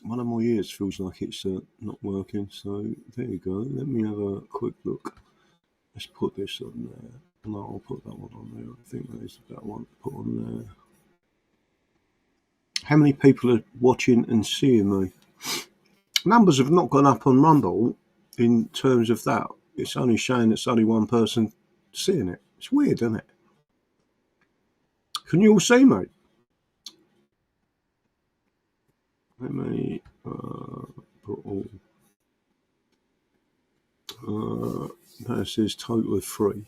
One of my ears feels like it's not working, so there you go. Let me have a quick look. Let's put this on there. No, I'll put that one on there. I think that is the better one to put on there. How many people are watching and seeing me? Numbers have not gone up on Rumble in terms of that. It's only showing it's only one person seeing it. It's weird, isn't it? Can you all see me? Let me put all. That says total of 3.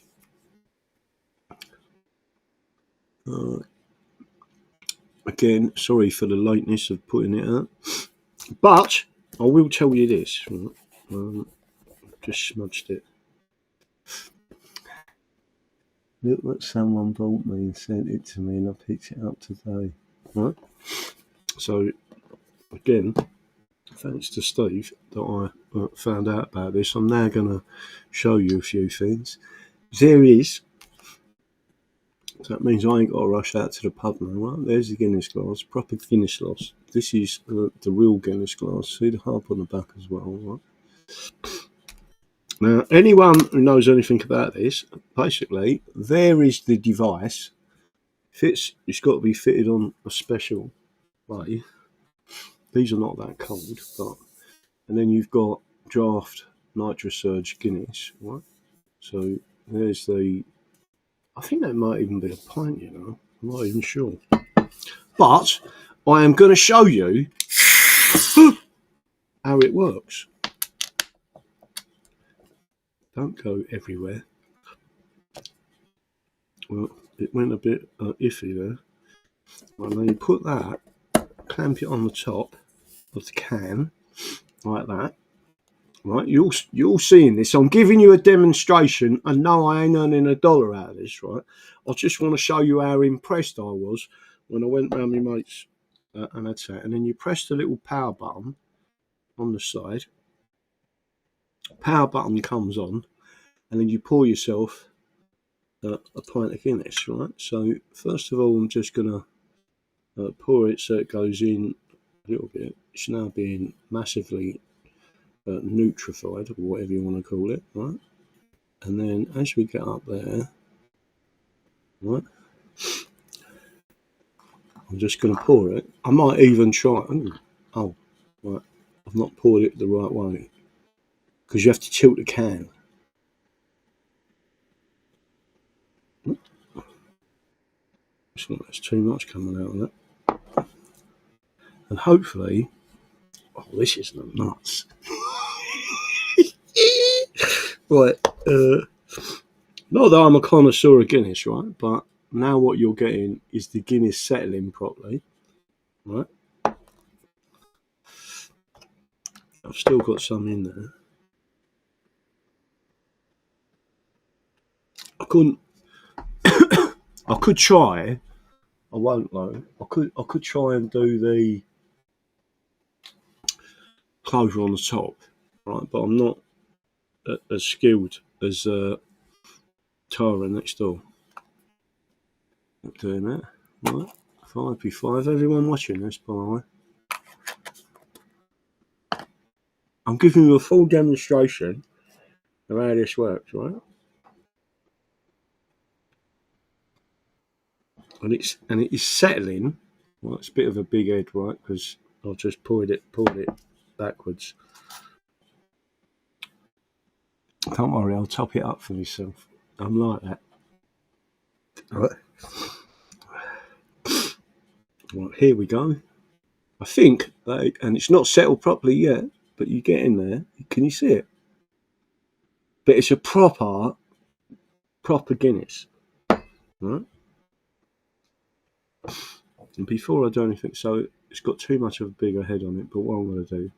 Again, sorry for the lateness of putting it out, but I will tell you this. Just smudged it. Look what someone bought me and sent it to me, and I picked it up today. Right. So again, thanks to Steve that I found out about this. I'm now going to show you a few things. There is. So that means I ain't got to rush out to the pub now, right? There's the Guinness glass, proper Guinness glass. This is the real Guinness glass. See the harp on the back as well, right? Now, anyone who knows anything about this, basically, there is the device. It's got to be fitted on a special way. These are not that cold, but and then you've got draft NitroSurge Guinness, right? So there's the. I think that might even be a pint, you know. I'm not even sure. But I am going to show you how it works. Don't go everywhere. Well, it went a bit iffy there. Well, then you put that, clamp it on the top of the can, like that. Right, you're seeing this. I'm giving you a demonstration. I know I ain't earning $1 out of this, right? I just want to show you how impressed I was when I went round my mates and had that. And then you press the little power button on the side. Power button comes on, and then you pour yourself a pint of Guinness, right? So first of all, I'm just gonna pour it so it goes in a little bit. It's now being massively nutrified, or whatever you want to call it, right? And then as we get up there, right, I'm just going to pour it. I might even try. Oh, right, I've not poured it the right way because you have to tilt the can. It's not there's too much coming out of it, and hopefully, oh, this is the nuts. Right, not that I'm a connoisseur of Guinness, right? But now what you're getting is the Guinness settling properly, right? I've still got some in there. I could try. I won't though. I could try and do the closure on the top, right? But I'm not as skilled as Tara next door. Not doing that, right? 5p5. Everyone watching this, by the way. I'm giving you a full demonstration of how this works, right? And it is settling. Well, it's a bit of a big head, right? Because I just pulled it backwards. Don't worry, I'll top it up for myself. I'm like that. Right. Right, here we go. I think that, and it's not settled properly yet, but you get in there. Can you see it? But it's a proper Guinness, right? And before I do anything, so it's got too much of a bigger head on it, but what I'm going to do.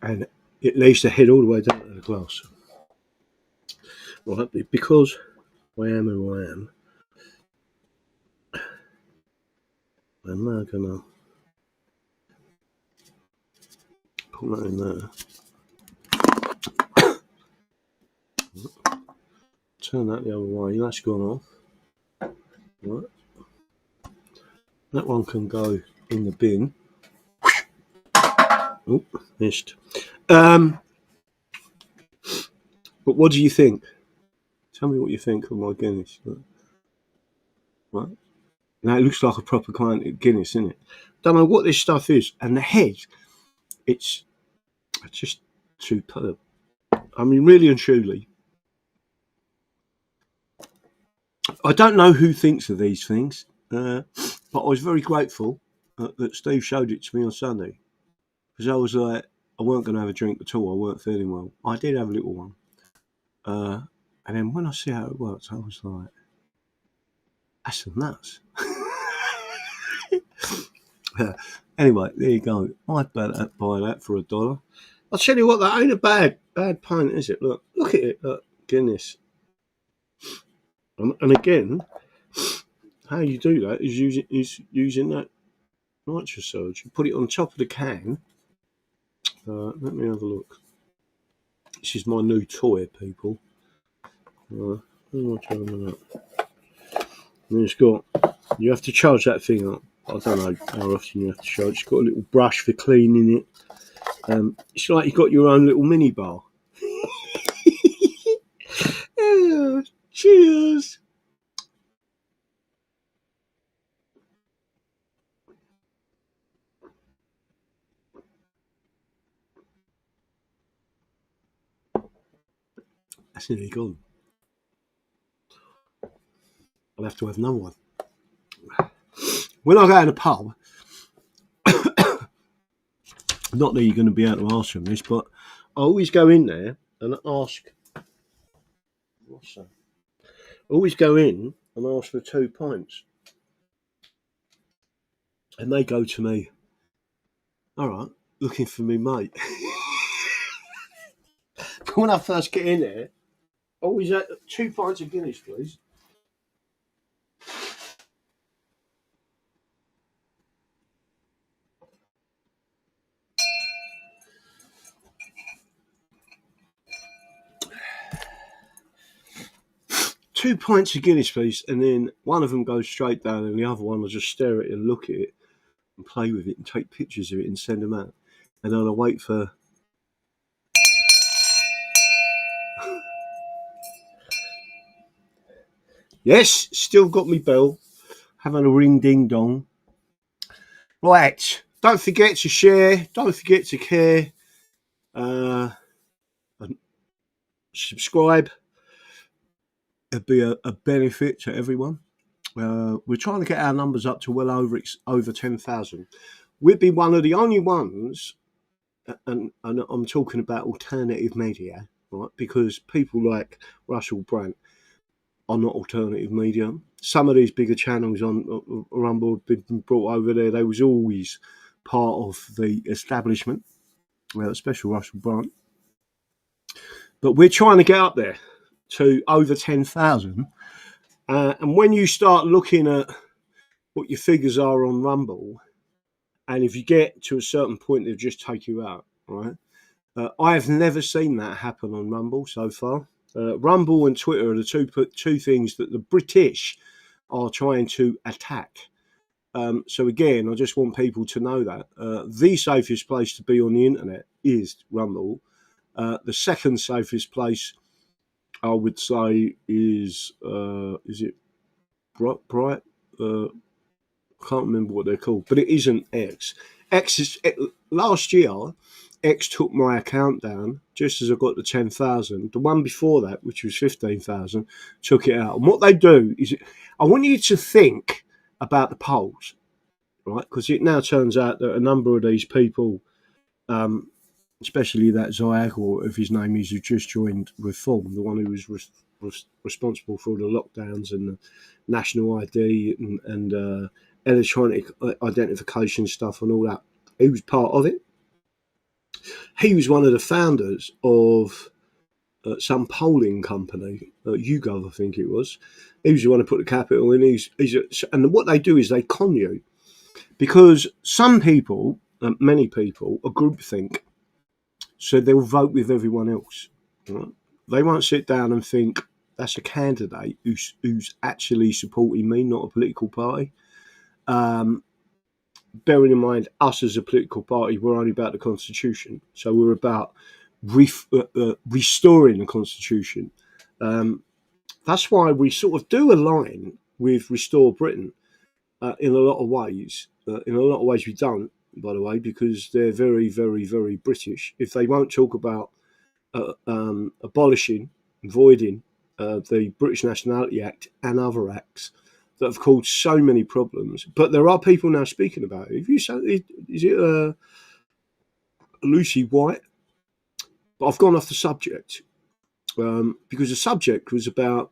And it lays the head all the way down to the glass. Right, because I am who I am, I'm now going to Put that in there. Turn that the other way. That's gone off. Right. That one can go in the bin. Oh, missed. But what do you think? Tell me what you think of my Guinness. Right. Now it looks like a proper kind of Guinness, isn't it? Don't know what this stuff is. And the head, it's just superb. I mean, really and truly, I don't know who thinks of these things, but I was very grateful that Steve showed it to me on Sunday, because I was like, I weren't going to have a drink at all. I weren't feeling well. I did have a little one. And then when I see how it works, I was like, that's some nuts. Anyway, there you go. I'd buy that for $1. I'll tell you what, that ain't a bad pint, is it? Look at it. Look, Guinness. And again, how you do that is using that nitrous surge. You put it on top of the can. Let me have a look. This is my new toy, people. And it's got, you have to charge that thing up. I don't know how often you have to charge. It's got a little brush for cleaning it. It's like you've got your own little mini bar. Yeah, cheers. That's nearly gone. I'll have to have another one. When I go in a pub, not that you're going to be able to ask from this, but I always go in there and ask. What's that? I always go in and ask for 2 pints. And they go to me, all right, looking for me, mate. But when I first get in there, I always have 2 pints of Guinness, please. Two pints of Guinness, please, and then one of them goes straight down, and the other one I just stare at it and look at it and play with it and take pictures of it and send them out. And then I wait for. Yes, still got me bell. Having a ring ding dong. Right, don't forget to share. Don't forget to care. Subscribe. It'd be a benefit to everyone. We're trying to get our numbers up to well over 10,000. We'd be one of the only ones, and I'm talking about alternative media, right? Because people like Russell Brand are not alternative media. Some of these bigger channels on Rumble have been brought over there. They was always part of the establishment, especially Russell Brand. But we're trying to get up there to over 10,000. And when you start looking at what your figures are on Rumble, and if you get to a certain point, they'll just take you out, right? I have never seen that happen on Rumble so far. Rumble and Twitter are the two things that the British are trying to attack. So again, I just want people to know that the safest place to be on the internet is Rumble. The second safest place, I would say, is it Bright? I can't remember what they're called, but it isn't X. Last year, X took my account down just as I got to 10,000. The one before that, which was 15,000, took it out. And what they do is, I want you to think about the polls, right? Because it now turns out that a number of these people, especially that Zayag, or if his name is, who just joined Reform, the one who was responsible for the lockdowns and the national ID and electronic identification stuff and all that, he was part of it. He was one of the founders of some polling company, YouGov, I think it was. He was the one who put the capital in. And what they do is they con you, because some people, many people, are groupthink. So they'll vote with everyone else. Right? They won't sit down and think that's a candidate who's actually supporting me, not a political party. Bearing in mind, us as a political party, we're only about the Constitution. So we're about restoring the Constitution. That's why we sort of do align with Restore Britain in a lot of ways. In a lot of ways we don't, by the way, because they're very, very, very British. If they won't talk about abolishing, voiding the British Nationality Act and other acts that have caused so many problems. But there are people now speaking about it. If you say, is it Lucy White? But I've gone off the subject because the subject was about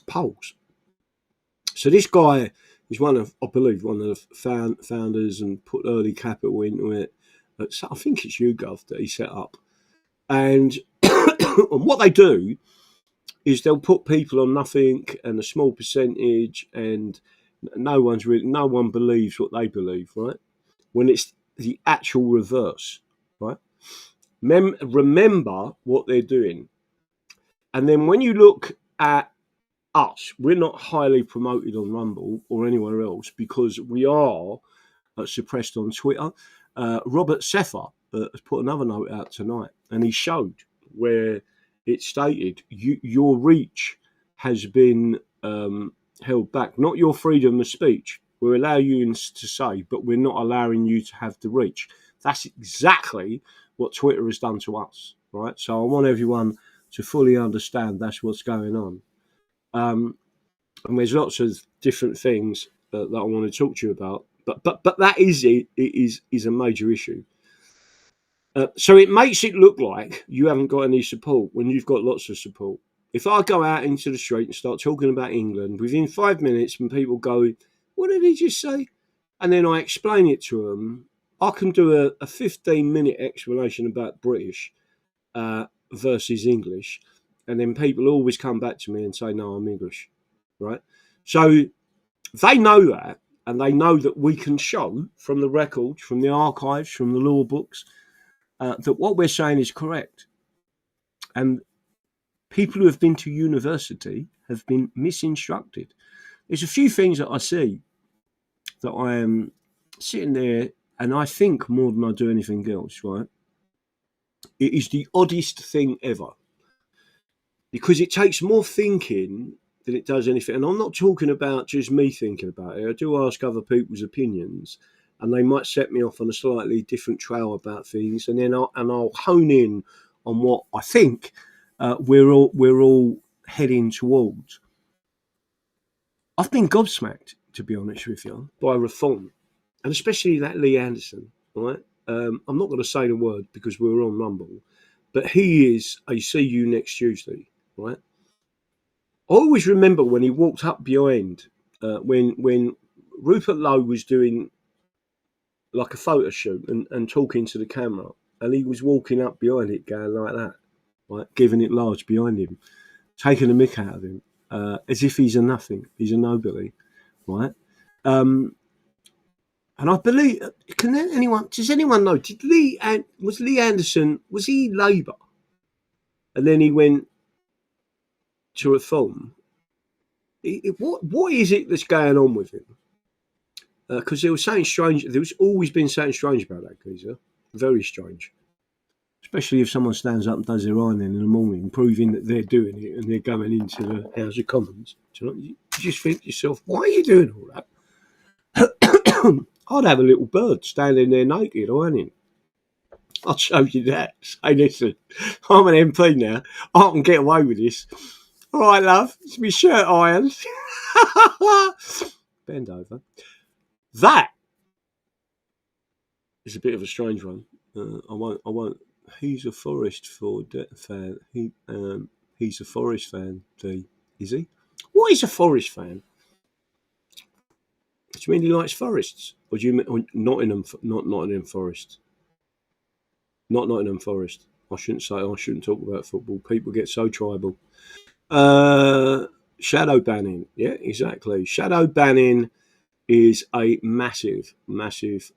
polls. So this guy is one of the founders and put early capital into it. I think it's YouGov that he set up. And what they do is they'll put people on nothing and a small percentage, and no one believes what they believe, right? When it's the actual reverse, right? Remember what they're doing. And then when you look at us, we're not highly promoted on Rumble or anywhere else because we are suppressed on Twitter. Robert Seffer has put another note out tonight, and he showed where it stated your reach has been held back, not your freedom of speech. We allow you to say, but we're not allowing you to have the reach. That's exactly what Twitter has done to us, right? So I want everyone to fully understand that's what's going on. And there's lots of different things that I want to talk to you about, but that is a major issue. So it makes it look like you haven't got any support when you've got lots of support. If I go out into the street and start talking about England, within 5 minutes, when people go, "What did he just say?" and then I explain it to them, I can do a 15-minute explanation about British versus English, and then people always come back to me and say, "No, I'm English," right? So they know that, and they know that we can show from the records, from the archives, from the law books, that what we're saying is correct. And people who have been to university have been misinstructed. There's a few things that I see that I am sitting there and I think more than I do anything else, right? It is the oddest thing ever. Because it takes more thinking than it does anything. And I'm not talking about just me thinking about it. I do ask other people's opinions, and they might set me off on a slightly different trail about things, and then I'll hone in on what I think we're all heading towards. I've been gobsmacked, to be honest with you, by reform, and especially that Lee Anderson. Right? I'm not going to say the word because we're on Rumble, but he is a see you next Tuesday. Right? I always remember when he walked up behind when Rupert Lowe was doing like a photo shoot and talking to the camera, and he was walking up behind it going like that, right, giving it large behind him, taking the mick out of him, as if he's a nothing, he's a nobody, right? And I believe, does anyone know, was Lee Anderson, was he Labour? And then he went to reform. What is it that's going on with him? Because there was something strange. There's always been something strange about that geezer. Very strange. Especially if someone stands up and does their ironing in the morning, proving that they're doing it and they're going into the House of Commons. Do you just think to yourself, why are you doing all that? I'd have a little bird standing there naked ironing. I'll show you that. Say, listen, I'm an MP now. I can get away with this. All right, love. It's my shirt ironed. Bend over. That is a bit of a strange one. I won't. He's a Forest fan. He's a Forest fan. Is he? What is a Forest fan? Do you mean he likes forests, or do you mean Nottingham Forest? Not Nottingham Forest. I shouldn't talk about football. People get so tribal. Shadow banning. Yeah, exactly. Shadow banning is a massive, massive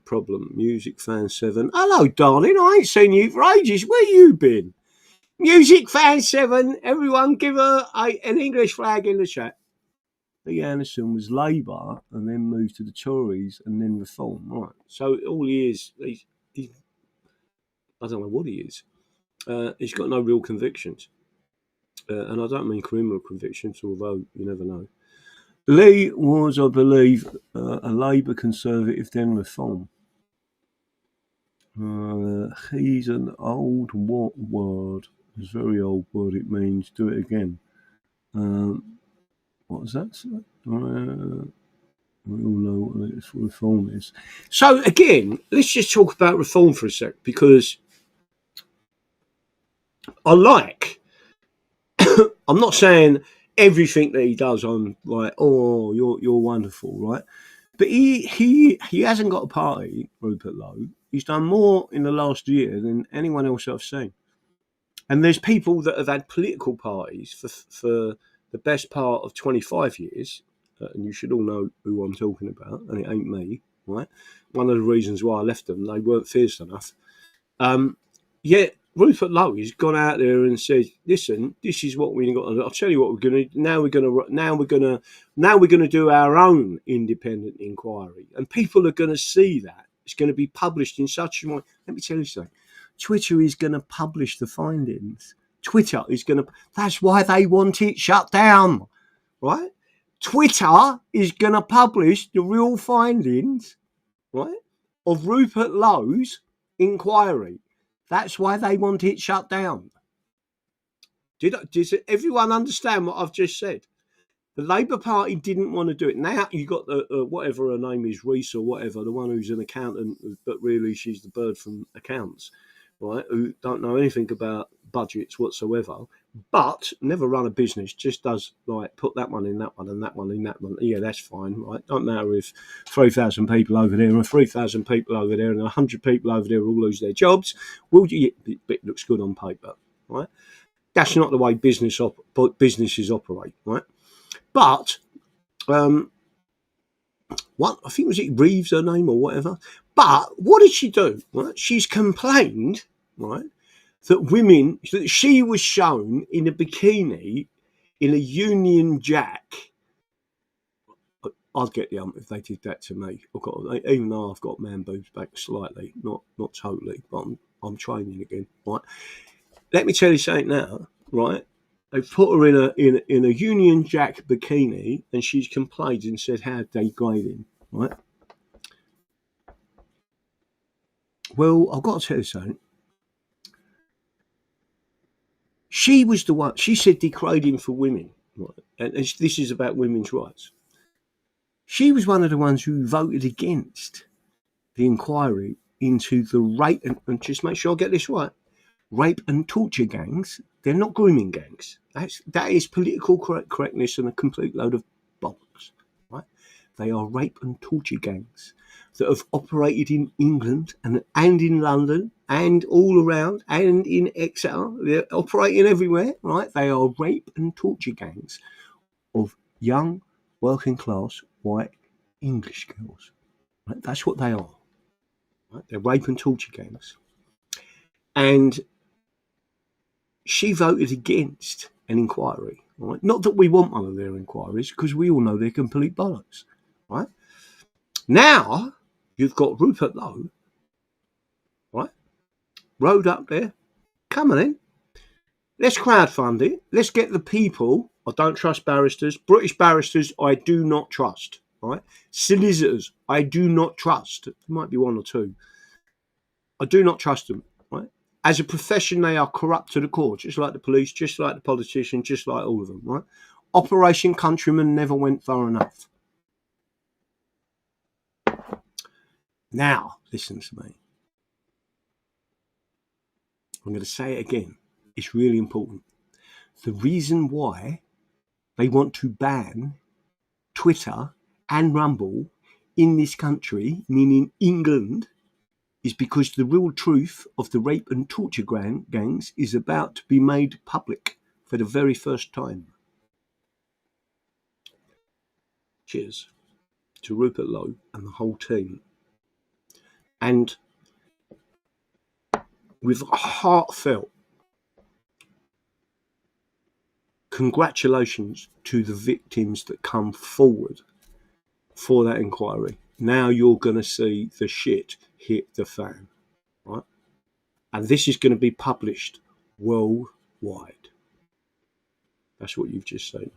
problem. Music Fan 7. Hello, darling. I ain't seen you for ages. Where you been? Music Fan 7. Everyone give her an English flag in the chat. Lee Anderson was Labour and then moved to the Tories and then Reform. Right. So all he is, he's I don't know what he is. He's got no real convictions. And I don't mean criminal convictions, although you never know. Lee was, I believe, a Labour Conservative, then Reform. He's an old what word? It's a very old word. It means do it again. What does that say? We all know what reform is. So again, let's just talk about reform for a sec, because I like. I'm not saying everything that he does. I'm like, oh, you're wonderful, right? But he hasn't got a party, Rupert Lowe. He's done more in the last year than anyone else I've seen. And there's people that have had political parties for the best part of 25 years, and you should all know who I'm talking about, and it ain't me, right? One of the reasons why I left them, they weren't fierce enough. Yet Rupert Lowe has gone out there and said, "Listen, this is what we've got to do. I'll tell you what we're going to do. Now we're going to do our own independent inquiry, and people are going to see that. It's going to be published in such a way." Let me tell you something. Twitter is going to publish the findings. Twitter is going to. That's why they want it shut down, right? Twitter is going to publish the real findings, right, of Rupert Lowe's inquiry. That's why they want it shut down. Does everyone understand what I've just said? The Labour Party didn't want to do it. Now you got the whatever her name is, Reese or whatever, the one who's an accountant, but really she's the bird from accounts, right? Who don't know anything about budgets whatsoever, but never run a business. Just does like put that one in that one and that one in that one. Yeah, that's fine, right? Don't matter if 3,000 people over there and 3,000 people over there and 100 people over there all lose their jobs. It looks good on paper, right? That's not the way businesses operate, right? But what I think was it Reeves her name or whatever. But what did she do? Right? She's complained, right, that she was shown in a bikini in a Union Jack. I'd get the if they did that to me. Even though I've got man boobs back slightly, not totally, but I'm training again, right? Let me tell you something now, right? They put her in a Union Jack bikini, and she's complained and said how degrading, right? Well, I've got to tell you something. She was the one. She said degrading for women, right? And this is about women's rights. She was one of the ones who voted against the inquiry into the rape and just make sure I get this right. Rape and torture gangs. They're not grooming gangs. That is political correctness and a complete load of bollocks, right? They are rape and torture gangs that have operated in England and in London and all around and in Exeter. They're operating everywhere, right? They are rape and torture gangs of young, working class, white English girls. Right? That's what they are. Right? They're rape and torture gangs. And she voted against an inquiry, right? Not that we want one of their inquiries, because we all know they're complete bollocks, right? Now you've got Rupert Lowe, right? Road up there. Come on in. Let's crowdfund it. Let's get the people. I don't trust barristers. British barristers, I do not trust, right? Solicitors, I do not trust. There might be one or two. I do not trust them, right? As a profession, they are corrupt to the core, just like the police, just like the politicians, just like all of them, right? Operation Countryman never went far enough. Now, listen to me. I'm going to say it again. It's really important. The reason why they want to ban Twitter and Rumble in this country, meaning England, is because the real truth of the rape and torture gangs is about to be made public for the very first time. Cheers to Rupert Lowe and the whole team And with heartfelt congratulations to the victims that come forward for that inquiry. Now you're going to see the shit hit the fan, right? And this is going to be published worldwide. That's what you've just seen.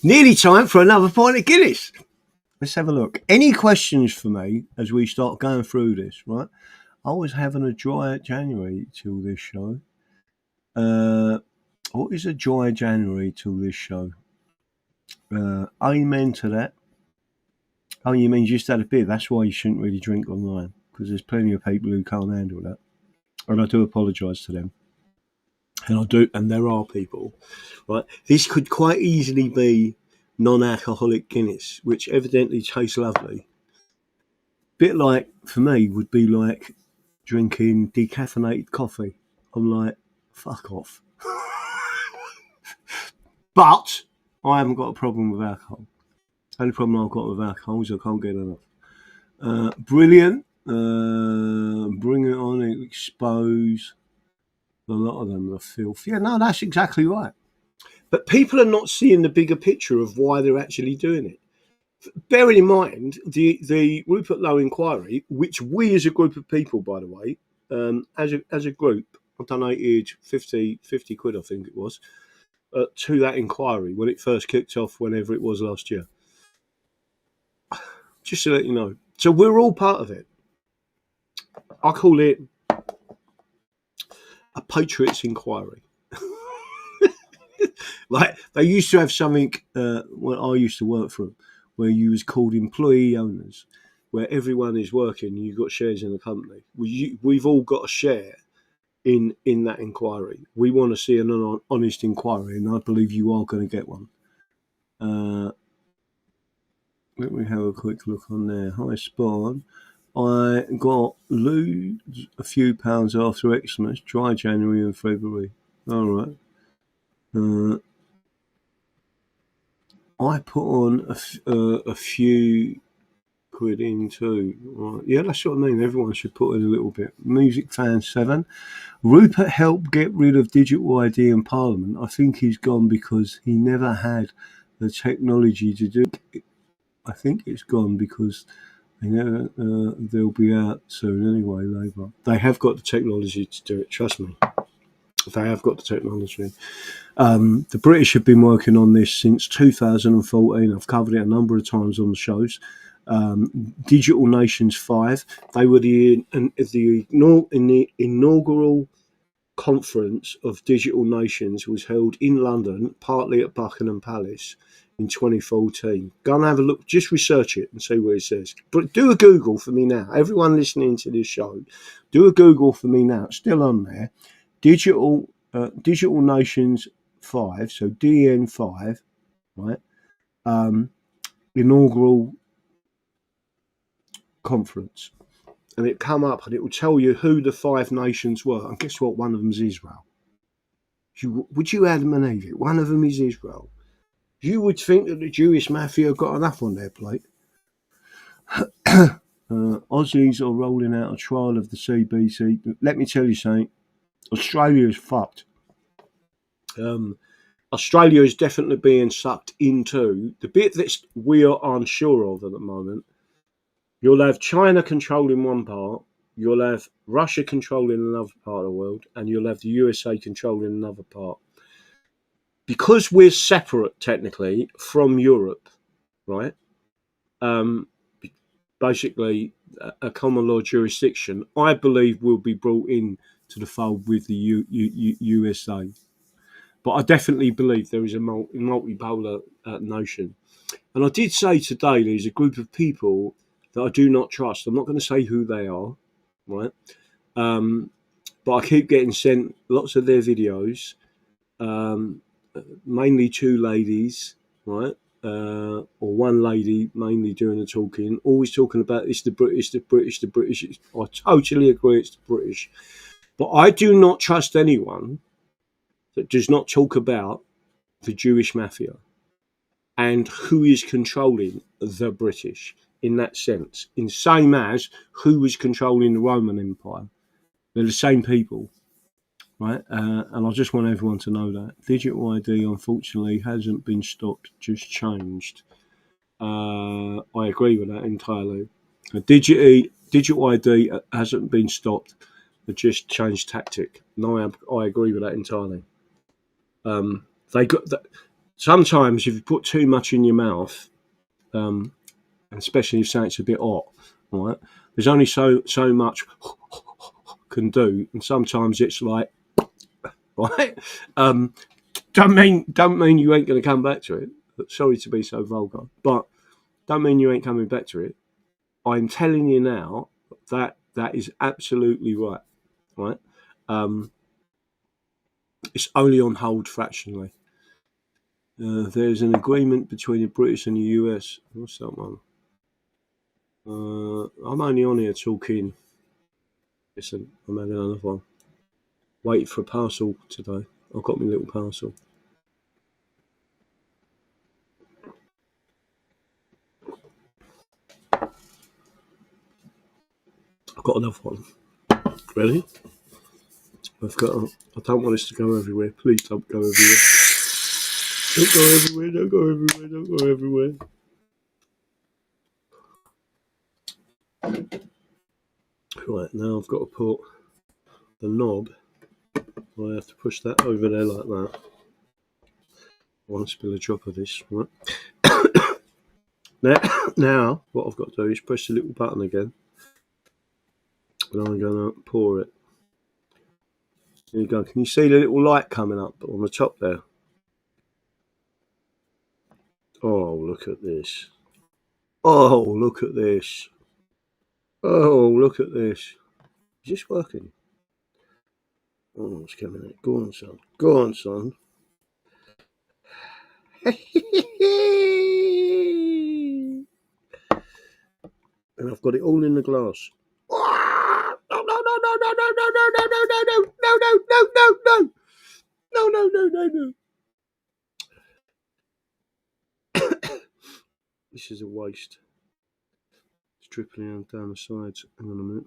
Nearly time for another pint of Guinness. Let's have a look. Any questions for me as we start going through this, right? I was having a dry January till this show. What is a dry January till this show? Amen to that. Oh, you mean you just had a beer? That's why you shouldn't really drink online, because there's plenty of people who can't handle that. And I do apologise to them. And there are people, right? This could quite easily be non-alcoholic Guinness, which evidently tastes lovely. Bit like, for me, would be like drinking decaffeinated coffee. I'm like, fuck off. But I haven't got a problem with alcohol. The only problem I've got with alcohol is I can't get enough. Brilliant. Bring it on, expose. A lot of them are filth. Yeah, no, that's exactly right. But people are not seeing the bigger picture of why they're actually doing it. Bearing in mind the Rupert Lowe inquiry, which we as a group of people, by the way, as a group, I donated 50 quid, I think it was, to that inquiry when it first kicked off, whenever it was last year. Just to let you know. So we're all part of it. I call it a Patriots inquiry. Like, they used to have something when I used to work for them, where you was called employee owners, where everyone is working and you've got shares in the company. We've all got a share in that inquiry. We want to see an honest inquiry, and I believe you are going to get one. Let me have a quick look on there. Hi, Spawn. I got lose a few pounds after Xmas, dry January and February. All right. I put on a few quid in too. Right. Yeah, that's what I mean. Everyone should put in a little bit. Music Fan 7. Rupert helped get rid of digital ID in Parliament. I think he's gone because he never had the technology to do it. I think it's gone because they'll be out soon anyway, Labour. They have got the technology to do it, trust me. They have got the technology. The British have been working on this since 2014. I've covered it a number of times on the shows. Digital Nations 5. They were the inaugural conference of Digital Nations was held in London, partly at Buckingham Palace, in 2014. Go and have a look, just research it and see what it says. But do a Google for me now. Everyone listening to this show, do a Google for me now. It's still on there. Digital Nations 5, so DN5, right? Inaugural conference. And it come up and it will tell you who the 5 nations were. And guess what? One of them is Israel. Would you Adam and Eve it? One of them is Israel. You would think that the Jewish mafia got enough on their plate. Aussies are rolling out a trial of the CBC. Let me tell you something. Australia is fucked. Australia is definitely being sucked into the bit that we are unsure of at the moment. You'll have China controlling one part, you'll have Russia controlling another part of the world, and you'll have the USA controlling another part. Because we're separate, technically, from Europe, right? Basically, a common law jurisdiction, I believe, will be brought in to the fold with the USA. But I definitely believe there is a multipolar notion. And I did say today there's a group of people that I do not trust. I'm not going to say who they are, right? But I keep getting sent lots of their videos, mainly 2 ladies, right? Or one lady mainly doing the talking, always talking about it's the British. I totally agree, it's the British. But I do not trust anyone that does not talk about the Jewish mafia and who is controlling the British in that sense, in same as who was controlling the Roman Empire. They're the same people, right? And I just want everyone to know that. Digital ID, unfortunately, hasn't been stopped, just changed. I agree with that entirely. Digital ID hasn't been stopped, it just changed tactic. No, I agree with that entirely. They got that. Sometimes if you put too much in your mouth, and especially if something's a bit hot, right? There's only so much can do, and sometimes it's like, right? Don't mean you ain't going to come back to it. Sorry to be so vulgar, but don't mean you ain't coming back to it. I'm telling you now that that is absolutely right, right? It's only on hold fractionally. There's an agreement between the British and the US. What's that one? I'm only on here talking. Listen, I'm having another one. Wait for a parcel today. I've got my little parcel. I've got another one. Ready? I don't want this to go everywhere. Please don't go everywhere. Don't go everywhere. Don't go everywhere. Don't go everywhere. Right, now I've got to put the knob. I have to push that over there like that. I want to spill a drop of this. Right. Now, what I've got to do is press the little button again. And I'm going to pour it. There you go. Can you see the little light coming up on the top there? Oh, look at this. Oh, look at this. Oh, look at this. Is this working? Oh, it's coming out. Go on, son. Go on, son. And I've got it all in the glass. No, no, no, no, no, no, no, no, no, no, no, no, no, no, no, no. No, no, no, no, no. This is a waste. It's dripping down the sides. Hang on a minute.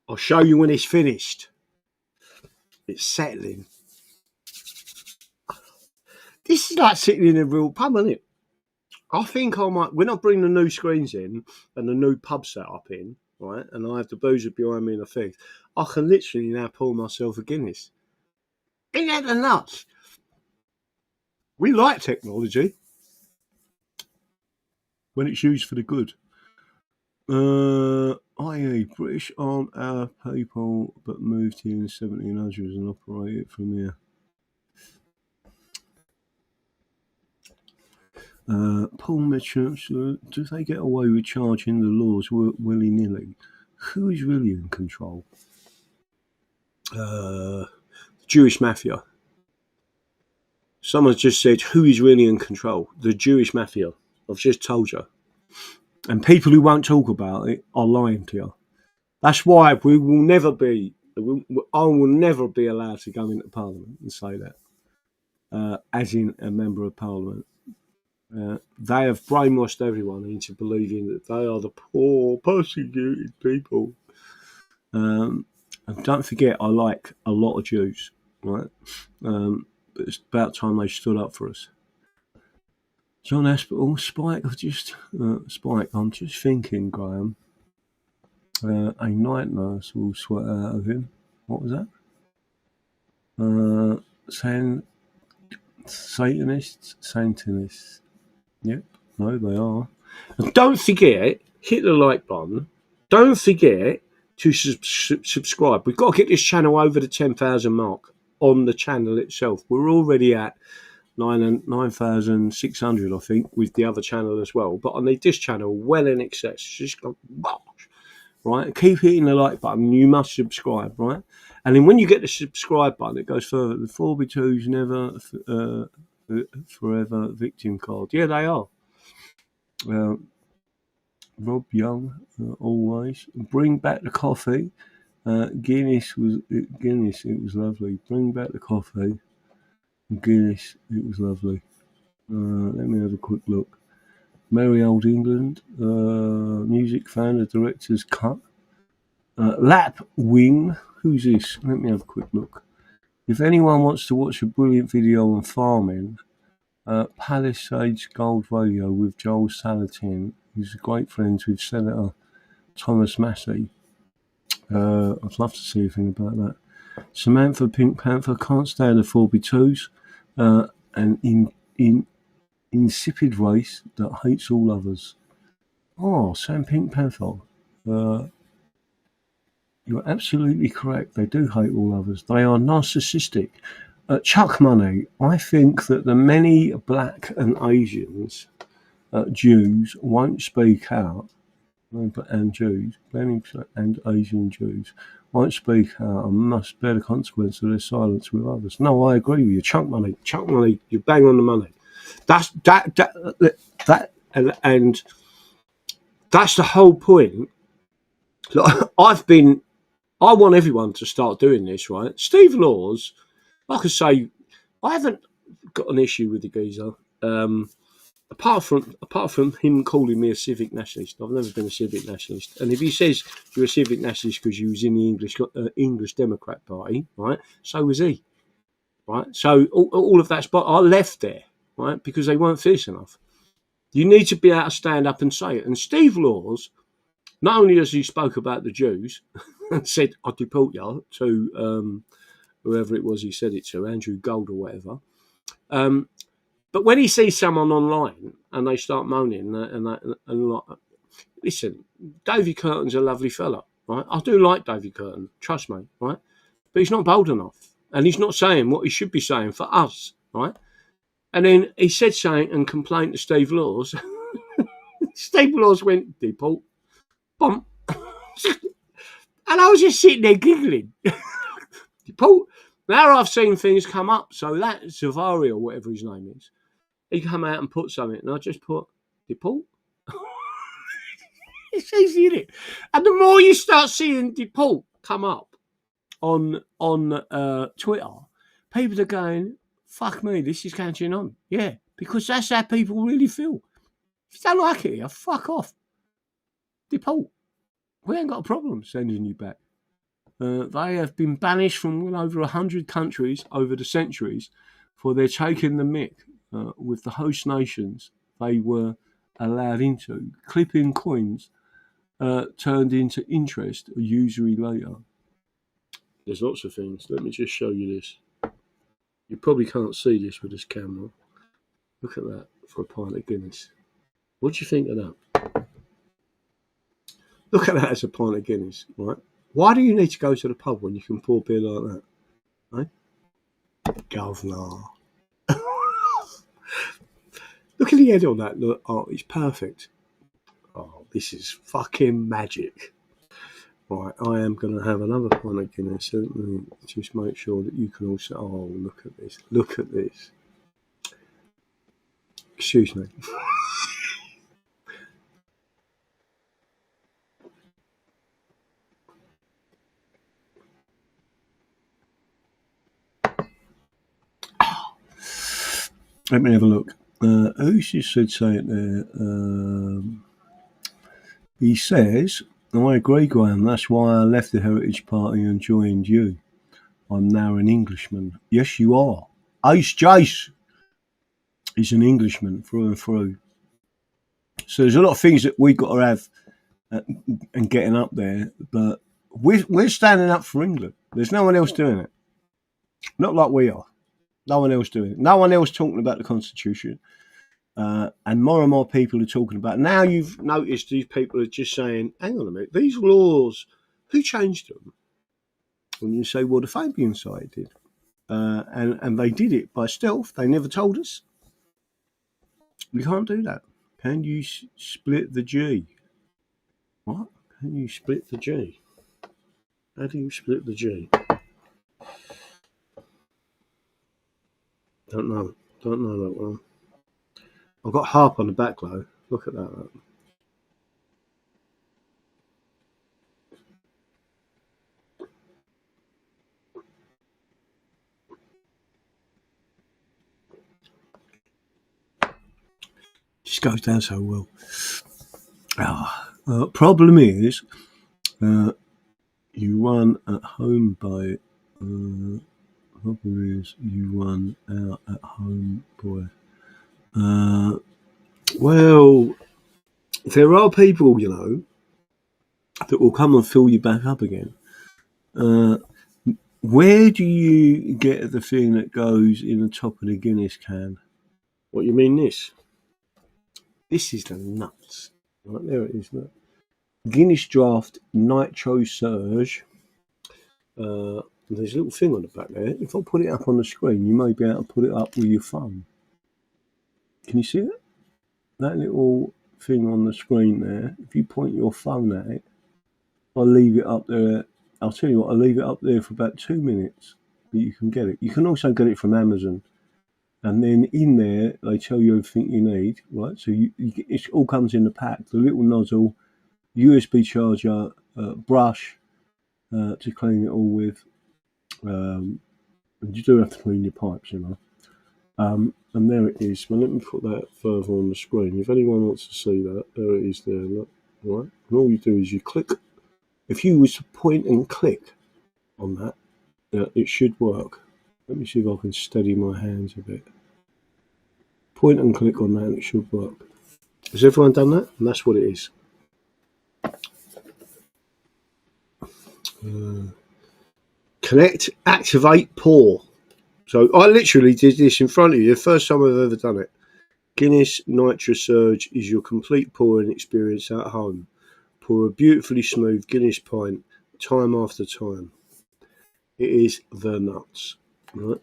I'll show you when it's finished. It's settling. This is like sitting in a real pub, isn't it? I think I might, when I bring the new screens in and the new pub set up in, right, and I have the boozer behind me and the thing, I can literally now pour myself a Guinness. Isn't that the nuts? We like technology when it's used for the good. I.e. British aren't our people, but moved here in the 1700s and operated from here. Paul Mitchell, do they get away with charging the laws willy-nilly? Who is really in control? Jewish mafia. Someone just said, who is really in control? The Jewish mafia. I've just told you. And people who won't talk about it are lying to you. That's why we will never be, I will never be allowed to go into Parliament and say that, as in a member of Parliament. They have brainwashed everyone into believing that they are the poor, persecuted people. And don't forget, I like a lot of Jews, right? But it's about time they stood up for us. John Aspinall, Spike, Spike, I'm just thinking, Graham, a night nurse will sweat out of him. What was that? Satanists? Yep, no, they are. And don't forget, hit the like button. Don't forget to subscribe. We've got to get this channel over the 10,000 mark on the channel itself. We're already at 9,600, I think, with the other channel as well. But I need this channel well in excess. Just go, right? Keep hitting the like button. You must subscribe, right? And then when you get the subscribe button, it goes further. The 4B2's never forever victim card. Yeah, they are. Rob Young, always. Bring back the coffee. Guinness, it was lovely. Bring back the coffee. Guinness, it was lovely. Let me have a quick look. Merry Old England, music fan, the director's cut. Lap Wing, who's this? Let me have a quick look. If anyone wants to watch a brilliant video on farming, Palisades Gold Radio with Joel Salatin, who's great friends with Senator Thomas Massey. I'd love to see anything about that. Samantha Pink Panther, can't stand the 4B2s. And insipid race that hates all others. Oh, Sam Pink Panther. You're absolutely correct. They do hate all others. They are narcissistic. Chuck Money, I think that the many black and Asians, Jews, won't speak out, and Jews, many and Asian Jews, won't speak out and must bear the consequence of their silence with others. No, I agree with you. Chuck Money, you bang on the money. And that's the whole point. Like, I want everyone to start doing this, right? Steve Laws, like I say, I haven't got an issue with the geezer. Apart from him calling me a civic nationalist, I've never been a civic nationalist. And if he says you're a civic nationalist because you was in the English Democrat Party, right? So was he, right? So all of that's, but I left there, right, because they weren't fierce enough. You need to be able to stand up and say it. And Steve Laws, not only has he spoke about the Jews and said, "I deport you" to whoever it was he said it to, Andrew Gold or whatever. But when he sees someone online and they start moaning and like, listen, Davy Curtin's a lovely fella, right? I do like Davy Curtin, trust me, right? But he's not bold enough, and he's not saying what he should be saying for us, right? And then he said something and complained to Steve Laws. Steve Laws went, "Deport, bump," and I was just sitting there giggling. Deport. Now I've seen things come up, so that Zavari or whatever his name is, he come out and put something, and I just put deport. It's easy, isn't it? And the more you start seeing deport come up on Twitter, people are going, "Fuck me, this is catching on." Yeah, because that's how people really feel. If you don't like it here, fuck off. Deport. We ain't got a problem sending you back. They have been banished from well over 100 countries over the centuries for their taking the mick with the host nations they were allowed into. Clipping coins turned into interest or usury later. There's lots of things. Let me just show you this. You probably can't see this with this camera. Look at that for a pint of Guinness. What do you think of that? Look at that as a pint of Guinness, right? Why do you need to go to the pub when you can pour beer like that? Eh? Governor. Look at the head on that. Look, oh, it's perfect. Oh, this is fucking magic. Right, I am going to have another pint of Guinness. So just make sure that you can also... Oh, look at this. Look at this. Excuse me. Let me have a look. Who's just said say it there? He says, "I agree, Graham. That's why I left the Heritage Party and joined you. I'm now an Englishman." Yes, you are. Ace Jace is an Englishman through and through. So there's a lot of things that we've got to have and getting up there, but we're standing up for England. There's no one else doing it. Not like we are. No one else doing it. No one else talking about the Constitution. And more people are talking about it. Now you've noticed these people are just saying, hang on a minute, these laws, who changed them? And you say, well, the Fabian side did. And they did it by stealth. They never told us. You can't do that. Can you split the G? What? Can you split the G? How do you split the G? Don't know. Don't know that one. I've got harp on the back though. Look at that. Just goes down so well. Problem is, you won at home by. Problem is, you won out at home by. Well, there are people, you know, that will come and fill you back up again. Where do you get the thing that goes in the top of the Guinness can? What, you mean this? This is the nuts. Right, there it is. Look. Guinness Draft Nitro Surge. There's a little thing on the back there. If I put it up on the screen, you may be able to put it up with your phone. Can you see it? That little thing on the screen there, if you point your phone at it, I'll leave it up there. I'll tell you what, I'll leave it up there for about 2 minutes, but you can get it. You can also get it from Amazon. And then in there, they tell you everything you need, right? So it all comes in the pack. The little nozzle, USB charger, brush to clean it all with. And you do have to clean your pipes, you know. And there it is. Well, let me put that further on the screen. If anyone wants to see that, there it is there, look. Right? And all you do is you click. If you was to point and click on that, it should work. Let me see if I can steady my hands a bit. Point and click on that and it should work. Has everyone done that? And that's what it is. Connect, activate, pour. So I literally did this in front of you. The first time I've ever done it. Guinness Nitro Surge is your complete pouring experience at home. Pour a beautifully smooth Guinness pint time after time. It is the nuts. Right?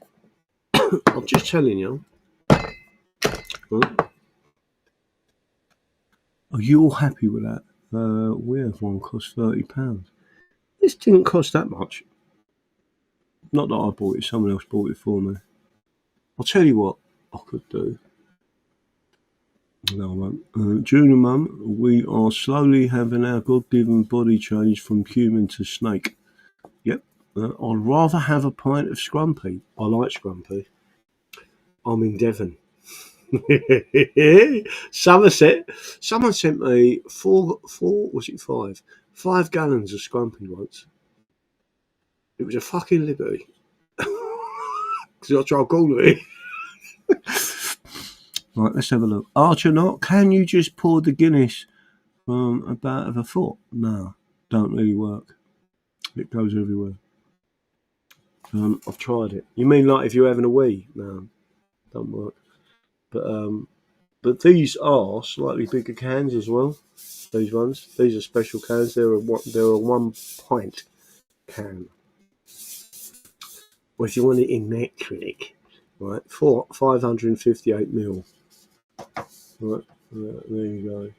I'm just telling you. Right? Are you all happy with that? We have one cost £30. This didn't cost that much. Not that I bought it, someone else bought it for me. I'll tell you what I could do. No, I won't. During the month, we are slowly having our God-given body change from human to snake. Yep. I'd rather have a pint of scrumpy. I like scrumpy. I'm in Devon. Somerset. Someone sent me five gallons of scrumpy once. It was a fucking liberty. Because I tried calling it. Right, let's have a look. Archernaut, can you just pour the Guinness from about a foot? No, don't really work. It goes everywhere. I've tried it. You mean like if you're having a wee? No, don't work. But these are slightly bigger cans as well. These ones. These are special cans. They're a 1 pint can. Or if you want it in metric, right? 558 ml. Right, there you go.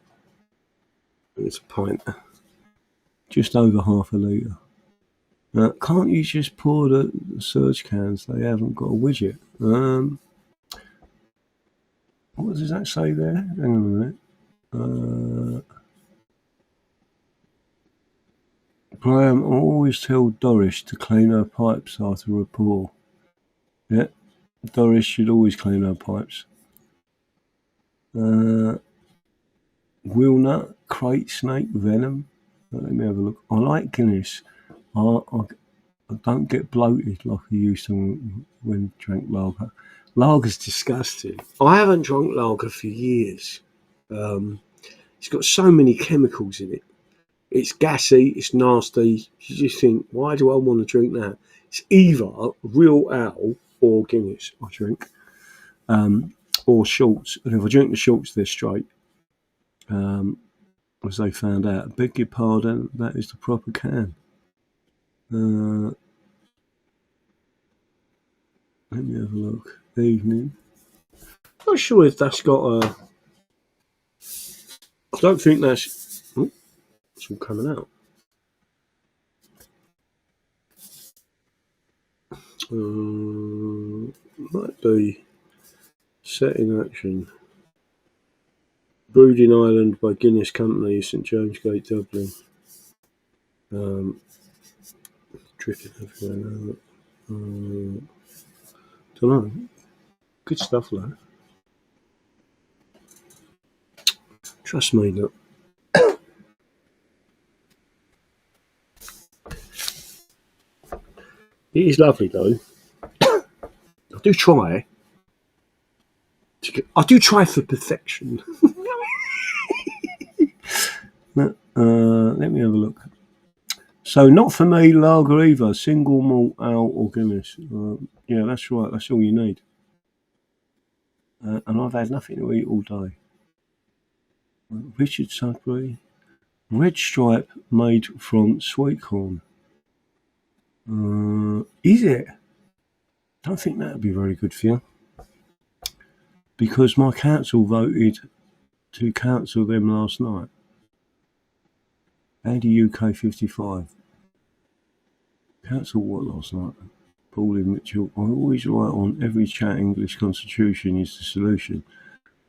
It's a pint. Just over half a litre. Now, can't you just pour the surge cans? They haven't got a widget. What does that say there? Hang on a minute. Graham always tell Doris to clean her pipes after a pour. Yeah, Doris should always clean her pipes. Walnut, crate snake, venom. Let me have a look. I like Guinness. I don't get bloated like I used to when I drank lager. Lager's disgusting. I haven't drunk lager for years. It's got so many chemicals in it. It's gassy, it's nasty. You just think, why do I want to drink that? It's either real ale or Guinness I drink. or shorts. And if I drink the shorts, they're straight. As they found out. Beg your pardon, that is the proper can. Let me have a look. Evening. Not sure if that's got a... I don't think that's... Oh, it's all coming out. Might be set in action. Brewed in Ireland by Guinness Company, St James Gate, Dublin. Dripping everywhere. Don't know. Good stuff, though. Trust me, look. It is lovely, though. I do try. I do try for perfection. Let me have a look. So, not for me, lager either. Single malt ale or Guinness. Yeah, that's right. That's all you need. And I've had nothing to eat all day. Richard Sudbury. Red Stripe made from sweet corn. Is it? Don't think that would be very good for you. Because my council voted to cancel them last night. Andy UK 55. Cancel what last night? Pauline Mitchell. I always write on every chat English constitution is the solution.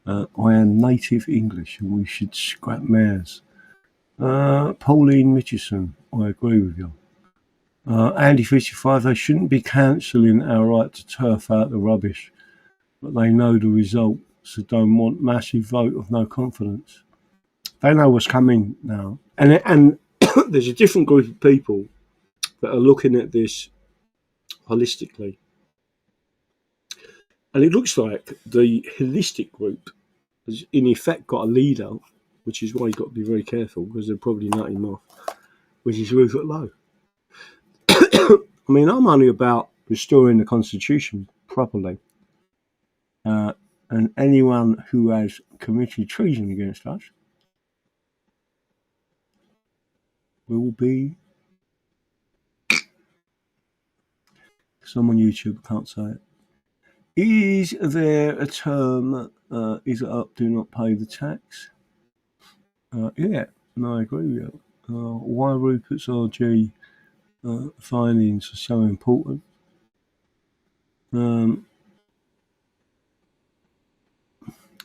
I am native English and we should scrap mayors. Pauline Mitchison. I agree with you. Andy 55. They shouldn't be cancelling our right to turf out the rubbish. But they know the result, so don't want massive vote of no confidence. They know what's coming now. And there's a different group of people that are looking at this holistically. And it looks like the holistic group has in effect got a leader, which is why you've got to be very careful, because they'll probably nut him off, which is Rupert Lowe. I mean, I'm only about restoring the Constitution properly. And anyone who has committed treason against us will be... Someone on YouTube can't say it. Is there a term, is it up, do not pay the tax? Yeah, no, I agree with you. Why Rupert's RG findings are so important?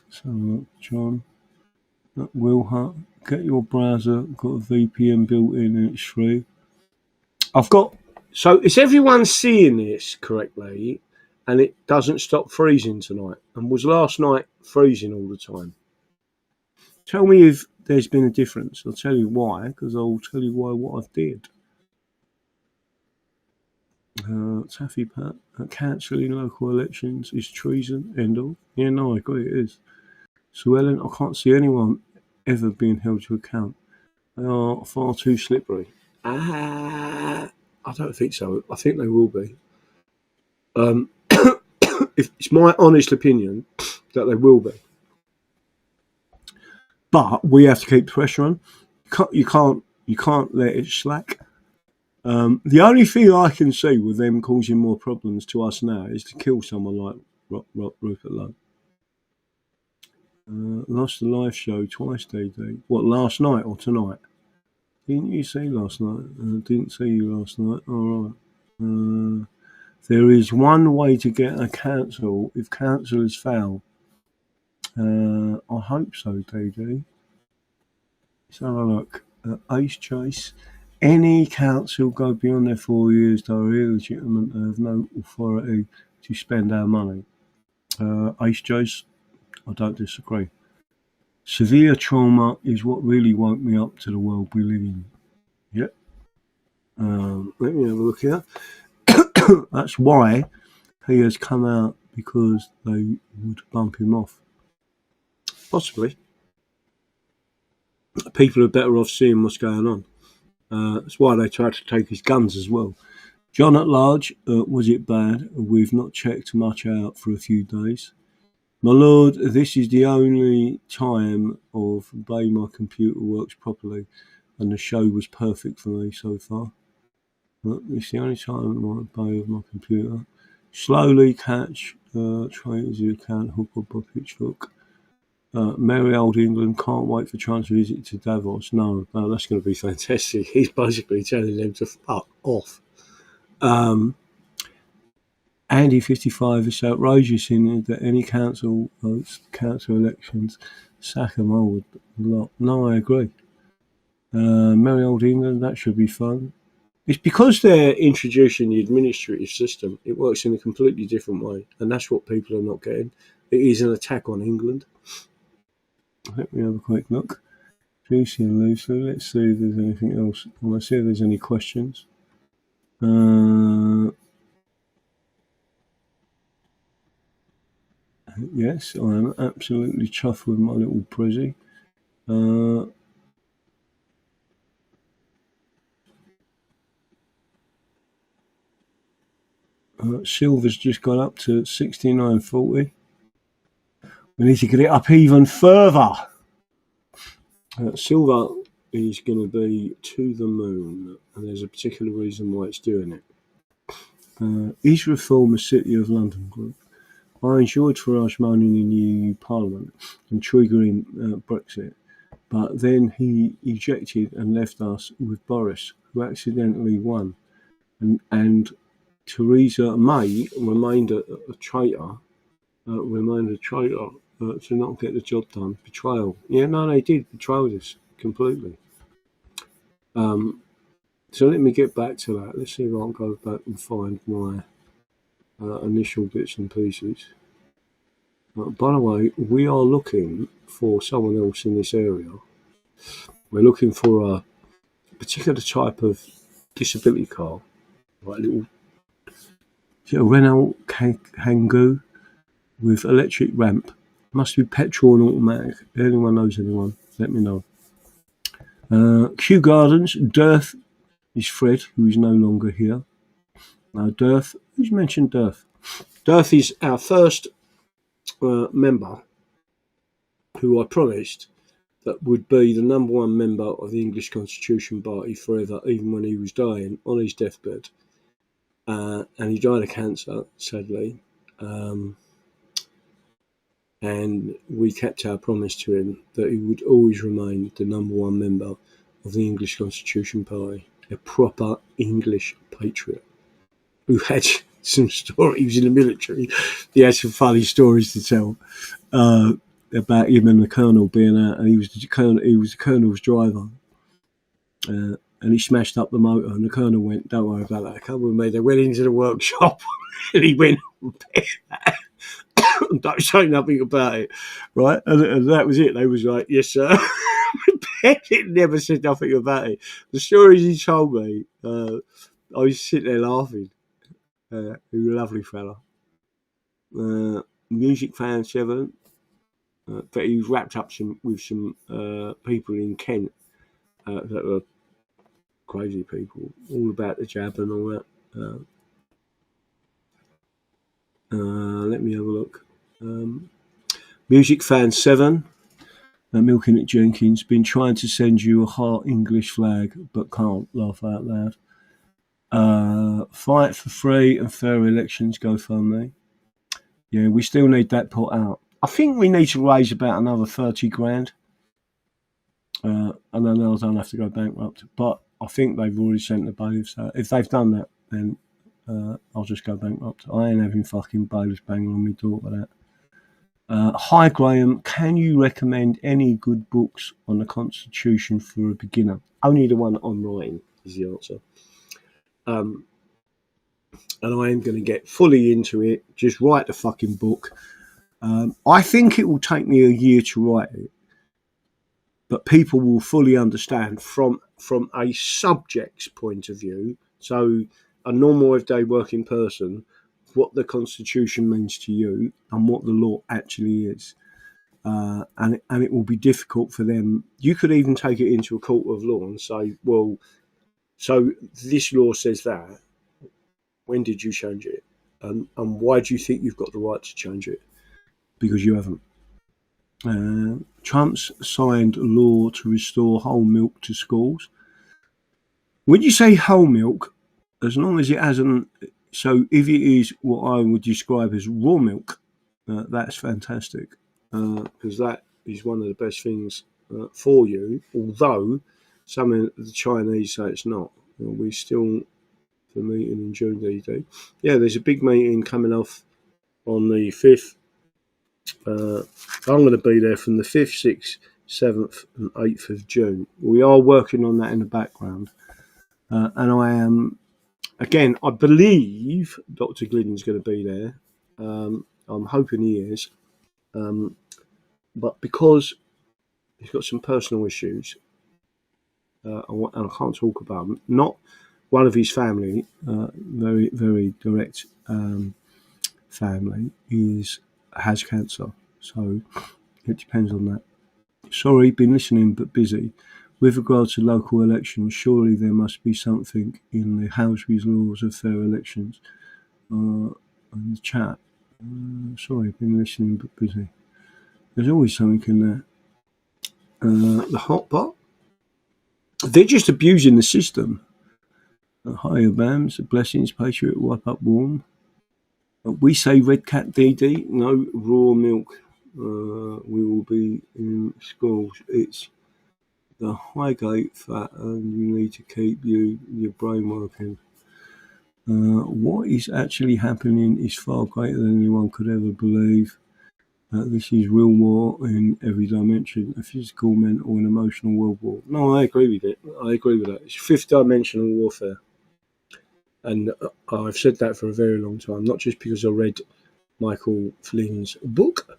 So, John, Will Hut, get your browser, got a VPN built in and it's free. I've got... So, is everyone seeing this correctly? And it doesn't stop freezing tonight. And was last night freezing all the time? Tell me if there's been a difference. I'll tell you why, because I'll tell you why what I did. Taffy Pat, cancelling local elections is treason, end of. Yeah, no, I agree, it is. So, Ellen, I can't see anyone ever being held to account. They are far too slippery. I don't think so. I think they will be. It's my honest opinion that they will be. But we have to keep the pressure on. You can't let it slack. The only thing I can see with them causing more problems to us now is to kill someone like Rupert Lowe. Lost the live show twice, DD. What, last night or tonight? Didn't you see last night? Didn't see you last night. All right. There is one way to get a cancel if council is foul. I hope so, DD. Let's have a look. Ace Chase. Any council go beyond their 4 years, they are illegitimate and have no authority to spend our money. Ace Chase, I don't disagree. Severe trauma is what really woke me up to the world we live in. Yep. Let me have a look here. That's why he has come out, because they would bump him off. Possibly. People are better off seeing what's going on. That's why they tried to take his guns as well. John at large, was it bad? We've not checked much out for a few days. My lord, this is the only time of the day my computer works properly, and the show was perfect for me so far. It's the only time my day of my computer. Slowly catch trains who can't hook or book each hook. Merry old England can't wait for chance to visit to Davos. No, that's going to be fantastic. He's basically telling them to fuck off. Andy 55 is outrageous in that any council votes, council elections, sack them all with a lot. No, I agree. Merry old England, that should be fun. It's because they're introducing the administrative system. It works in a completely different way, and that's what people are not getting. It is an attack on England. Let me have a quick look. Juicy and loosely. Let's see if there's anything else. I want to see if there's any questions. Yes, I am absolutely chuffed with my little Prezi. Silver's just gone up to 69.40. We need to get it up even further. Silver is going to be to the moon, and there's a particular reason why it's doing it. Is reform a City of London group? I enjoyed Farage moaning in the EU Parliament and triggering Brexit, but then he ejected and left us with Boris, who accidentally won, and Theresa May remained a traitor. To not get the job done. Betrayal. Yeah, no, they did betray us completely. So let me get back to that. Let's see if I can go back and find my initial bits and pieces. By the way, we are looking for someone else in this area. We're looking for a particular type of disability car, like a Renault Kangoo with electric ramp. Must be petrol and automatic. If anyone knows anyone, let me know. Kew Gardens, Dearth is Fred, who is no longer here. Dearth, who's mentioned Dearth? Dearth is our first member who I promised that would be the number one member of the English Constitution Party forever, even when he was dying on his deathbed. And he died of cancer, sadly. And we kept our promise to him that he would always remain the number one member of the English Constitution Party, a proper English patriot who had some stories. He was in the military. He had some funny stories to tell about him and the colonel being out, and he was the colonel's driver. And he smashed up the motor, and the colonel went, "Don't worry about that. Come with me." They went into the workshop, and he went, "Don't say nothing about it," right? And that was it. They was like, "Yes, sir." It never said nothing about it. The stories he told me, I was sitting there laughing. He was a lovely fella. Music fan 7, but he was wrapped up with some people in Kent that were crazy people, all about the jab and all that. Let me have a look. Music fan 7, Milking It Jenkins, been trying to send you a heart English flag, but can't. Laugh out loud. Fight for free and fair elections, GoFundMe. Yeah, we still need that put out. I think we need to raise about another 30 grand. And then I don't have to go bankrupt. But I think they've already sent the bailiffs out. If they've done that, then I'll just go bankrupt. I ain't having fucking bailiffs banging on my door for that. Hi Graham, can you recommend any good books on the Constitution for a beginner? Only the one I'm writing is the answer. And I am going to get fully into it. Just write the fucking book. I think it will take me a year to write it, but people will fully understand from a subject's point of view. So a normal everyday working person, what the Constitution means to you and what the law actually is. And it will be difficult for them. You could even take it into a court of law and say, well, so this law says that. When did you change it? And why do you think you've got the right to change it? because you haven't. Trump's signed a law to restore whole milk to schools. When you say whole milk, as long as it hasn't, so if it is what I would describe as raw milk, that's fantastic, because that is one of the best things for you, although some of the Chinese say it's not. We still, the meeting in June, DD. Yeah, there's a big meeting coming off on the 5th. I'm going to be there from the 5th, 6th, 7th and 8th of June. We are working on that in the background. And I am, again, I believe Dr. Glidden's going to be there. I'm hoping he is. But because he's got some personal issues, and I can't talk about them, not one of his family, very, very direct family, has cancer. So it depends on that. Sorry, been listening but busy. With regard to local elections, surely there must be something in the House's laws of fair elections. In the chat. Sorry, been listening but busy. There's always something in there. The hot pot. They're just abusing the system. Hiya, Bams. Blessings, Patriot. Wipe up warm. We say Red Cat DD. No raw milk. We will be in schools. It's the Highgate fat, and you need to keep your brain working. What is actually happening is far greater than anyone could ever believe. This is real war in every dimension, a physical, mental, and emotional world war. No, I agree with it. I agree with that. It's fifth dimensional warfare. And I've said that for a very long time, not just because I read Michael Flynn's book.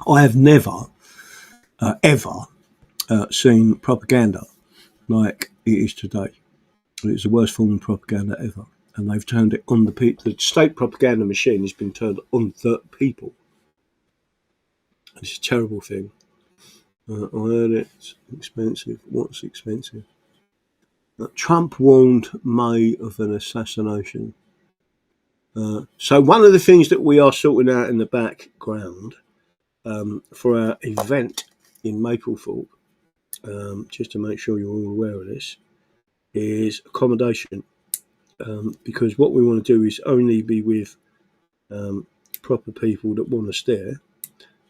I have never, ever seen propaganda like it is today. It's the worst form of propaganda ever. And they've turned it on the people. The state propaganda machine has been turned on the people. It's a terrible thing. I heard it's expensive. What's expensive? Trump warned May of an assassination. So one of the things that we are sorting out in the background for our event in Maplethorpe, just to make sure you're all aware of this, is accommodation. Because what we want to do is only be with proper people that want us there.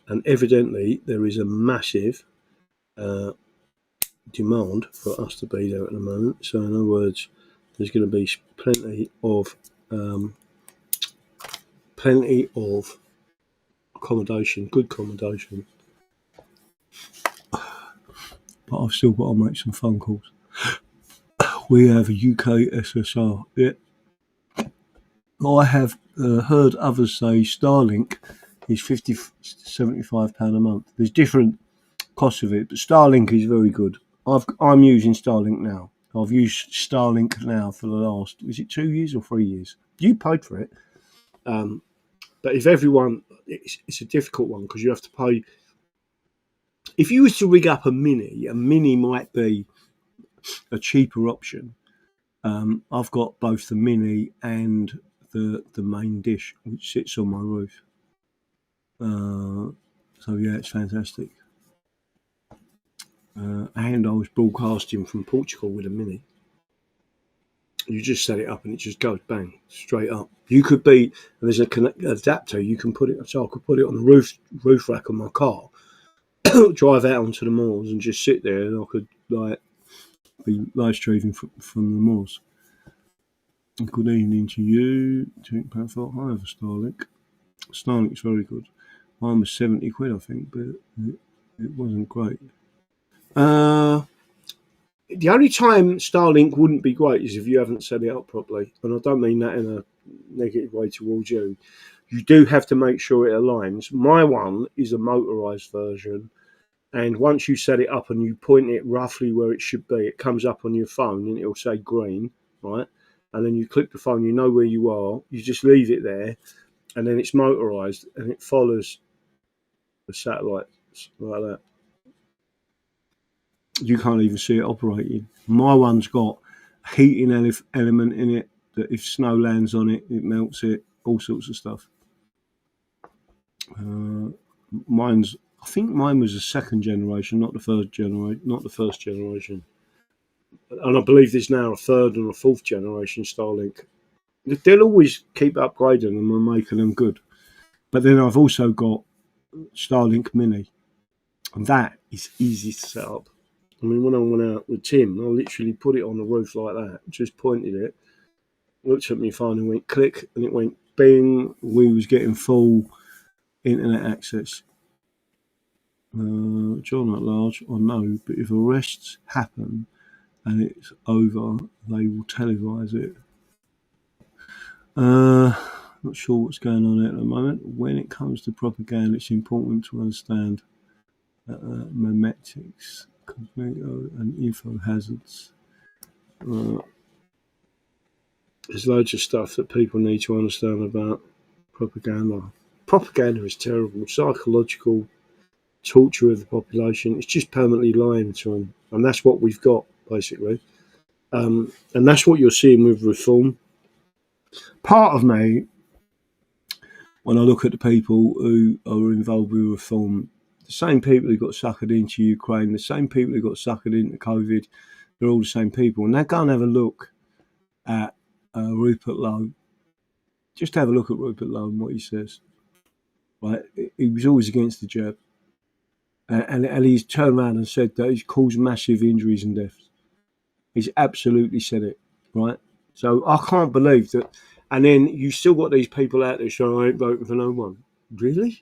And evidently there is a massive demand for us to be there at the moment. So in other words, there's going to be plenty of accommodation, good accommodation. But I've still got to make some phone calls. We have a UK SSR. Yeah. I have heard others say Starlink is £50 to £75 a month. There's different costs of it, but Starlink is very good. I'm using Starlink now. I've used Starlink now for the last, is it 2 years or 3 years? You paid for it. But if everyone, it's a difficult one because you have to pay. If you was to rig up a mini might be a cheaper option. I've got both the mini and the main dish, which sits on my roof. So yeah, it's fantastic. And I was broadcasting from Portugal with a mini. You just set it up and it just goes bang straight up. You could be, there's an adapter. You can put it. So I could put it on the roof rack of my car, drive out onto the moors and just sit there, and I could be live streaming from the moors. Good evening to you. I have a Starlink. Starlink's very good. Mine was 70 quid, I think, but it wasn't great. The only time Starlink wouldn't be great is if you haven't set it up properly. And I don't mean that in a negative way towards you. You do have to make sure it aligns. My one is a motorised version. And once you set it up and you point it roughly where it should be, it comes up on your phone and it'll say green, right? And then you click the phone, you know where you are. You just leave it there. And then it's motorised and it follows the satellite like that. You can't even see it operating. My one's got a heating element in it that if snow lands on it, it melts it, all sorts of stuff. I think mine was the second generation, not the first generation. And I believe there's now a third and a fourth generation Starlink. They'll always keep upgrading them and making them good. But then I've also got Starlink Mini, and that is easy to set up. I mean, when I went out with Tim, I literally put it on the roof like that, just pointed it, looked at my phone and went click, and it went bing. We was getting full internet access. John at large, I know, but if arrests happen and it's over, they will televise it. Not sure what's going on at the moment. When it comes to propaganda, it's important to understand memetics and info hazards. There's loads of stuff that people need to understand about propaganda. Propaganda is terrible. Psychological torture of the population. It's just permanently lying to them. And that's what we've got, basically. And that's what you're seeing with reform. Part of me, when I look at the people who are involved with reform, the same people who got suckered into Ukraine, the same people who got suckered into COVID, they're all the same people. And now go and have a look at Rupert Lowe. Just have a look at Rupert Lowe and what he says. Right? He was always against the jab. And he's turned around and said that he's caused massive injuries and deaths. He's absolutely said it, right? So I can't believe that. And then you still got these people out there saying, I ain't voting for no one. Really?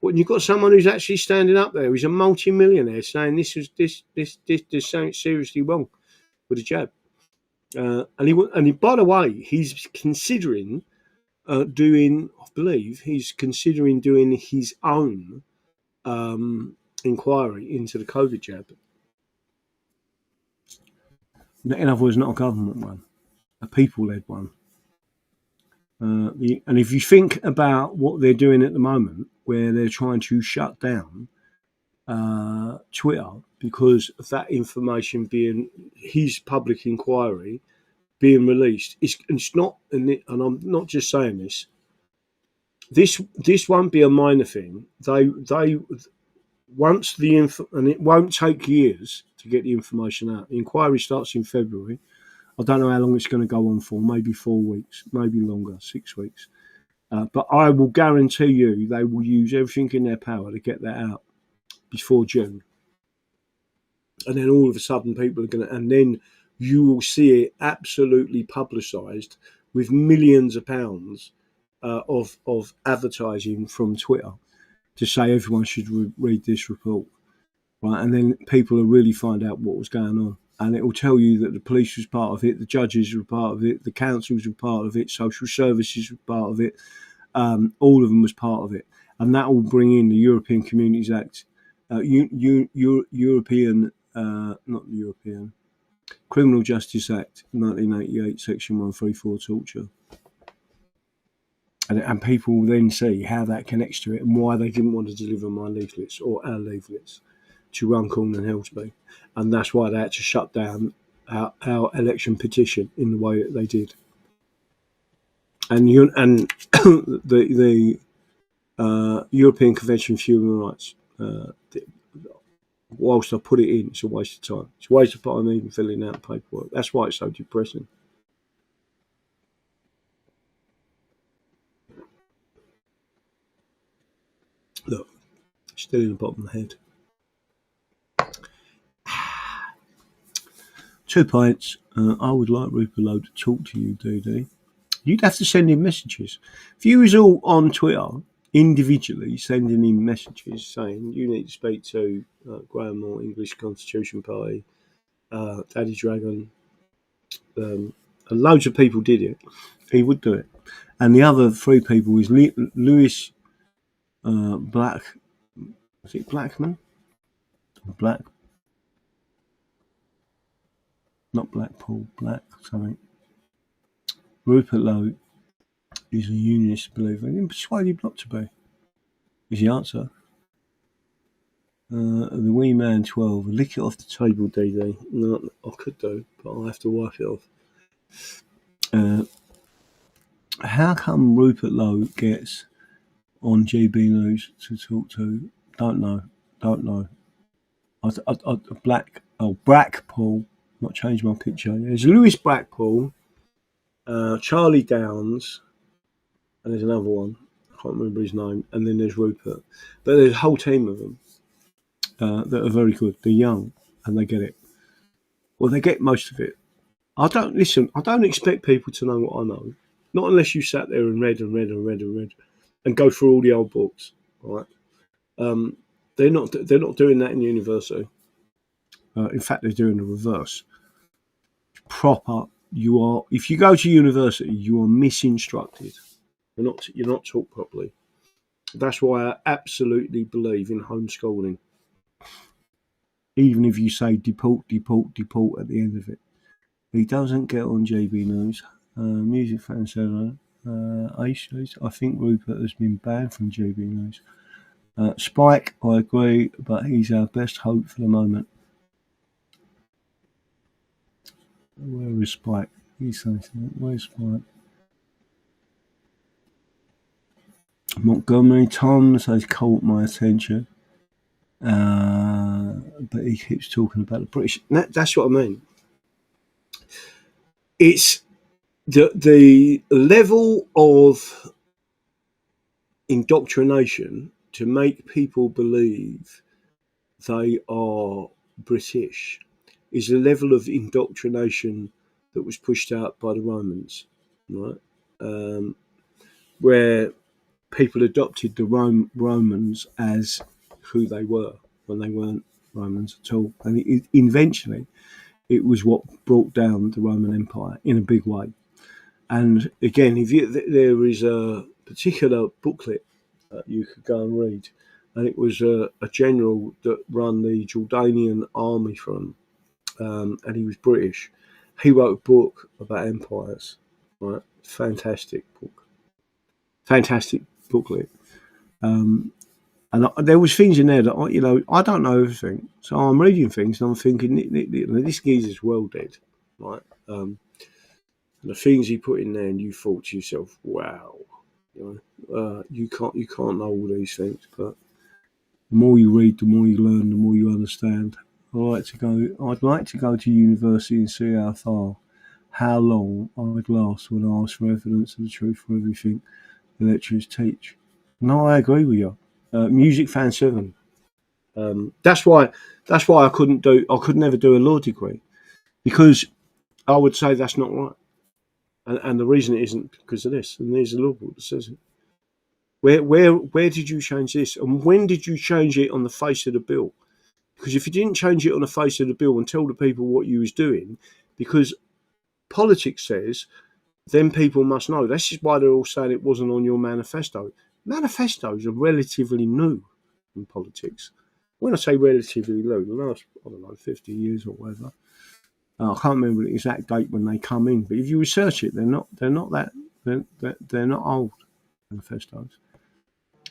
Well, you've got someone who's actually standing up there, who's a multi-millionaire, saying this there's something seriously wrong with the jab. And he, by the way, he's considering doing his own inquiry into the COVID jab. In other words, not a government one, a people-led one. And if you think about what they're doing at the moment, where they're trying to shut down Twitter because of that information being his public inquiry being released, it's not, and I'm not just saying this. This won't be a minor thing. They once the and it won't take years to get the information out. The inquiry starts in February. I don't know how long it's going to go on for, maybe 4 weeks, maybe longer, 6 weeks. But I will guarantee you they will use everything in their power to get that out before June. And then all of a sudden people are going to, and then you will see it absolutely publicised with millions of pounds of advertising from Twitter to say everyone should read this report. Right? And then people will really find out what was going on. And it will tell you that the police was part of it, the judges were part of it, the councils were part of it, social services were part of it, all of them was part of it. And that will bring in the European Communities Act, Criminal Justice Act, 1988, Section 134, torture. And people will then see how that connects to it and why they didn't want to deliver my leaflets or our leaflets to Runcorn and Helsby. And that's why they had to shut down our election petition in the way that they did. And the European Convention for Human Rights, whilst I put it in, it's a waste of time. It's a waste of time even filling out paperwork. That's why it's so depressing. Look, still in the bottom of the head. 2 pints. I would like Rupert Lowe to talk to you, DD. You'd have to send him messages. If you was all on Twitter, individually sending him messages saying you need to speak to Graham Moore, English Constitution Party, Daddy Dragon, and loads of people did it, he would do it. And the other 3 people is Lewis Black. Was it Blackman? Black. Not Blackpool, Black something. Rupert Lowe is a unionist believer. I'm persuaded not to be. Is the answer. The wee man 12. Lick it off the table, DD. No, I could do, but I'll have to wipe it off. How come Rupert Lowe gets on GB News to talk to? Don't know. Brackpool. Not change my picture. There's Lewis Brackpool, Charlie Downs, and there's another one. I can't remember his name. And then there's Rupert. But there's a whole team of them that are very good. They're young and they get it. Well, they get most of it. I don't expect people to know what I know. Not unless you sat there and read and go through all the old books. Right? They're not doing that in university. In fact, they're doing the reverse. Proper. If you go to university, you are misinstructed. You're not taught properly. That's why I absolutely believe in homeschooling. Even if you say deport at the end of it. He doesn't get on GB News. Music Fan 7. I think Rupert has been banned from GB News. Spike, I agree, but he's our best hope for the moment. Where is Spike? He's saying something. Where's Spike? Montgomery Tom has caught my attention. But he keeps talking about the British. That's what I mean. It's the level of indoctrination to make people believe they are British is a level of indoctrination that was pushed out by the Romans, right? Where people adopted the Romans as who they were when they weren't Romans at all. And eventually it was what brought down the Roman Empire in a big way. And again, there is a particular booklet that you could go and read, and it was a general that ran the Jordanian army from, and he was British. He wrote a book about empires, right? Fantastic booklet. And there was things in there that I don't know everything, so I'm reading things and I'm thinking this geezer's well dead, right? The things he put in there, and you thought to yourself, "Wow, you can't know all these things." But the more you read, the more you learn, the more you understand. I'd like to go to university and see how long I'd last when I ask for evidence of the truth for everything the lecturers teach. No, I agree with you. Music Fan 7. That's why I could never do a law degree, because I would say that's not right. And the reason it isn't because of this, and there's a law book that says it. Where did you change this, and when did you change it on the face of the bill? Because if you didn't change it on the face of the bill and tell the people what you was doing, because politics says, then people must know. This is why they're all saying it wasn't on your manifesto. Manifestos are relatively new in politics. When I say relatively new, the last 50 years or whatever. I can't remember the exact date when they come in, but if you research it, they're not old manifestos.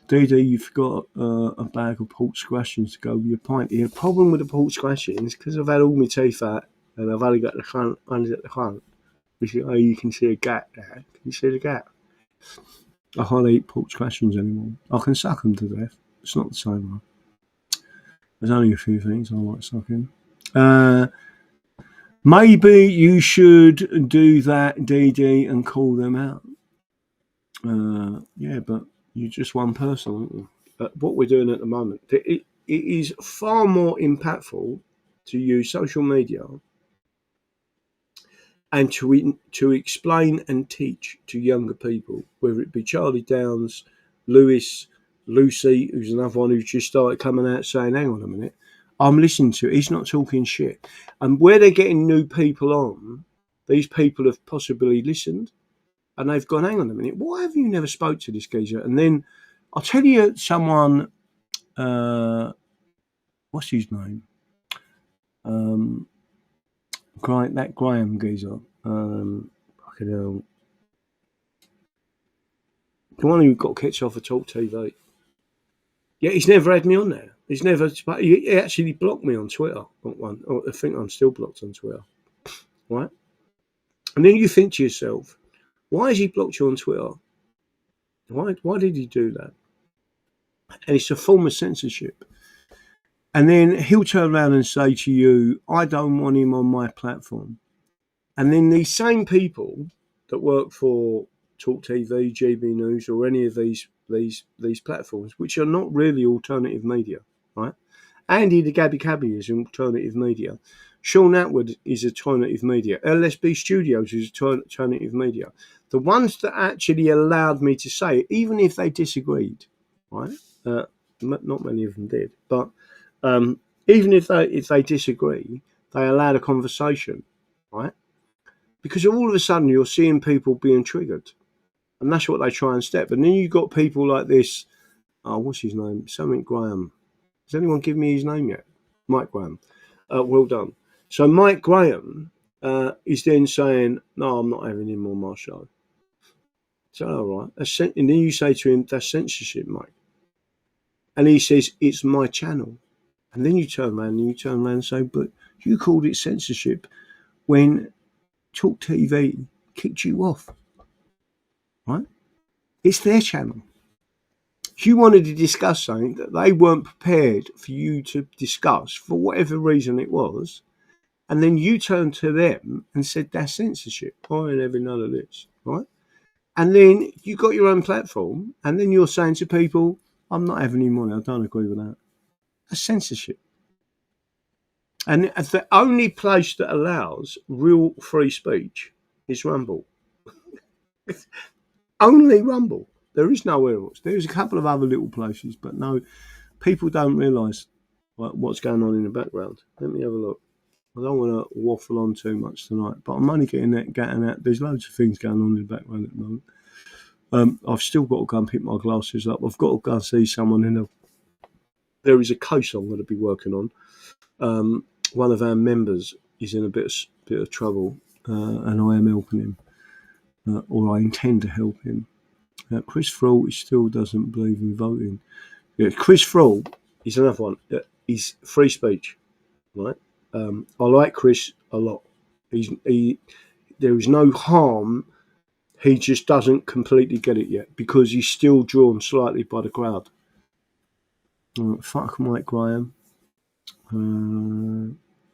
DD, you've got a bag of pork scratchings to go with your pint. The problem with the pork scratchings, because I've had all my teeth out and I've only got the front, under at the front, which you can see a gap there. Can you see the gap? I hardly eat pork scratchings anymore. I can suck them to death. It's not the same one. There's only a few things I like sucking. Maybe you should do that, DD, and call them out. Yeah, but you're just one person, aren't you? What we're doing at the moment, it is far more impactful to use social media and to explain and teach to younger people, whether it be Charlie Downs, Lewis, Lucy, who's another one who's just started coming out saying, hang on a minute, I'm listening to it, he's not talking shit. And where they're getting new people on, these people have possibly listened and they've gone, hang on a minute, why have you never spoke to this geezer? And then I'll tell you someone, what's his name? That Graham geezer. Fucking hell. The one who got kicked off of Talk TV. Yeah, he's never had me on there. He actually blocked me on Twitter. I think I'm still blocked on Twitter. Right? And then you think to yourself, why has he blocked you on Twitter? Why did he do that? And it's a form of censorship. And then he'll turn around and say to you, I don't want him on my platform. And then these same people that work for Talk TV, GB News, or any of these platforms, which are not really alternative media, right? Andy the Gabby Cabby is alternative media. Sean Atwood is alternative media. LSB Studios is alternative media. The ones that actually allowed me to say it, even if they disagreed, right? Not many of them did, but even if they disagree, they allowed a conversation, right? Because all of a sudden you're seeing people being triggered, and that's what they try and step. And then you've got people like this. Oh, what's his name? Something Graham. Has anyone given me his name yet? Mike Graham. Well done. So Mike Graham is then saying, "No, I'm not having him on my show." So all right, and then you say to him, "That's censorship, Mike." And he says, "It's my channel." And then you turn around and say, "But you called it censorship when Talk TV kicked you off, right? It's their channel. You wanted to discuss something that they weren't prepared for you to discuss for whatever reason it was, and then you turned to them and said that's censorship. I ain't having none of this, right? And then you got your own platform, and then you're saying to people, I'm not having any money, I don't agree with that. That's censorship. And the only place that allows real free speech is Rumble. Only Rumble. There is nowhere else. There's a couple of other little places, but no, people don't realise what's going on in the background. Let me have a look. I don't want to waffle on too much tonight, but I'm only getting out. There's loads of things going on in the background at the moment. I've still got to go and pick my glasses up. I've got to go and see someone there is a case I'm going to be working on. One of our members is in a bit of trouble, and I am helping him, or I intend to help him. Chris Thrall still doesn't believe in voting. Yeah, Chris Thrall is another one. He's free speech, right? I like Chris a lot. There is no harm. He just doesn't completely get it yet because he's still drawn slightly by the crowd. Fuck Mike Graham.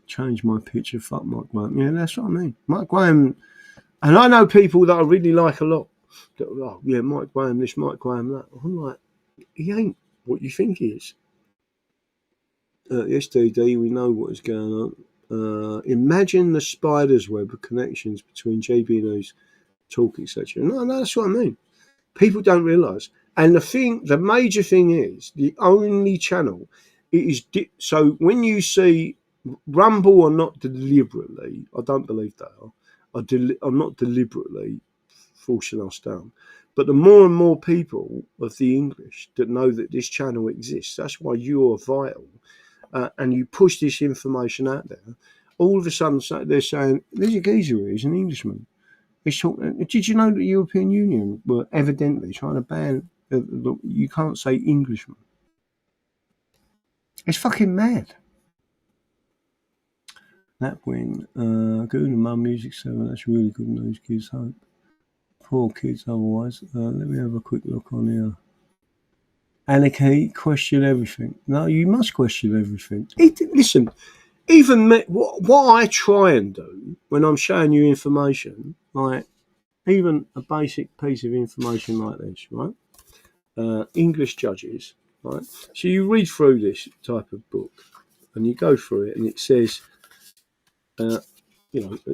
Change my picture. Fuck Mike Graham. Yeah, that's what I mean. Mike Graham. And I know people that I really like a lot. That, oh, yeah, Mike Graham this, Mike Graham that. I'm like, he ain't what you think he is. SDD, we know what is going on. Imagine the spider's web of connections between JB News, Talk, etc. No, that's what I mean. People don't realise. And the major thing is, the only channel, it is, so when you see Rumble are not deliberately, I don't believe they are not deliberately forcing us down. But the more and more people of the English that know that this channel exists, that's why you are vital. And you push this information out there, all of a sudden they're saying, there's a geezer here, he's an Englishman. Did you know that the European Union were evidently trying to ban, you can't say Englishman? It's fucking mad. That win. Good and Mum Music 7, that's really good news, kids hope. Poor kids otherwise. Let me have a quick look on here. Anarchy, question everything. No, you must question everything. Listen, even what I try and do when I'm showing you information, like even a basic piece of information like this, right? English judges, right? So you read through this type of book and you go through it and it says,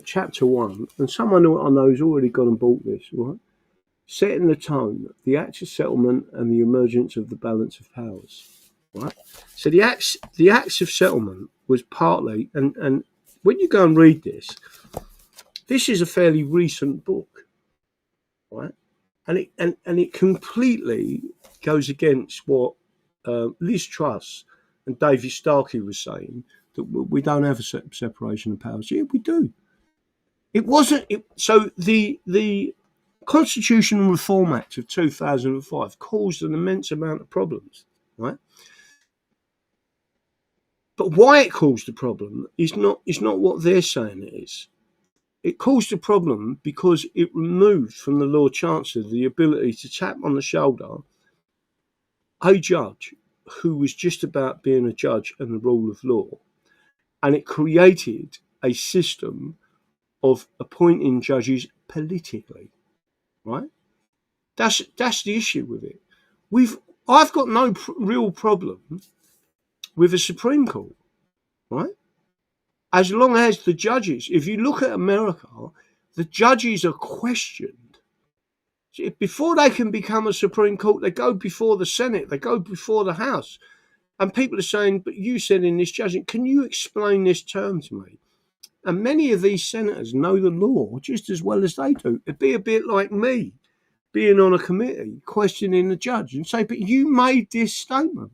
chapter 1, and someone who I know has already gone and bought this, right? Setting the tone, the acts of settlement and the emergence of the balance of powers, right? So the acts of settlement was partly, and when you go and read this is a fairly recent book, right? And it completely goes against what Liz Truss and David Starkey was saying, that we don't have a separation of powers. Yeah, we do. It wasn't. So the Constitutional Reform Act of 2005 caused an immense amount of problems, right? But why it caused a problem is not what they're saying it is. It caused a problem because it removed from the Lord Chancellor the ability to tap on the shoulder a judge who was just about being a judge and the rule of law. And it created a system of appointing judges politically, right? That's the issue with it. I've got no real problem with the Supreme Court, right? As long as the judges, if you look at America, the judges are questioned. Before they can become a Supreme Court, they go before the Senate, they go before the House. And people are saying, but you said in this judgment, can you explain this term to me? And many of these senators know the law just as well as they do. It'd be a bit like me being on a committee questioning the judge and say, but you made this statement.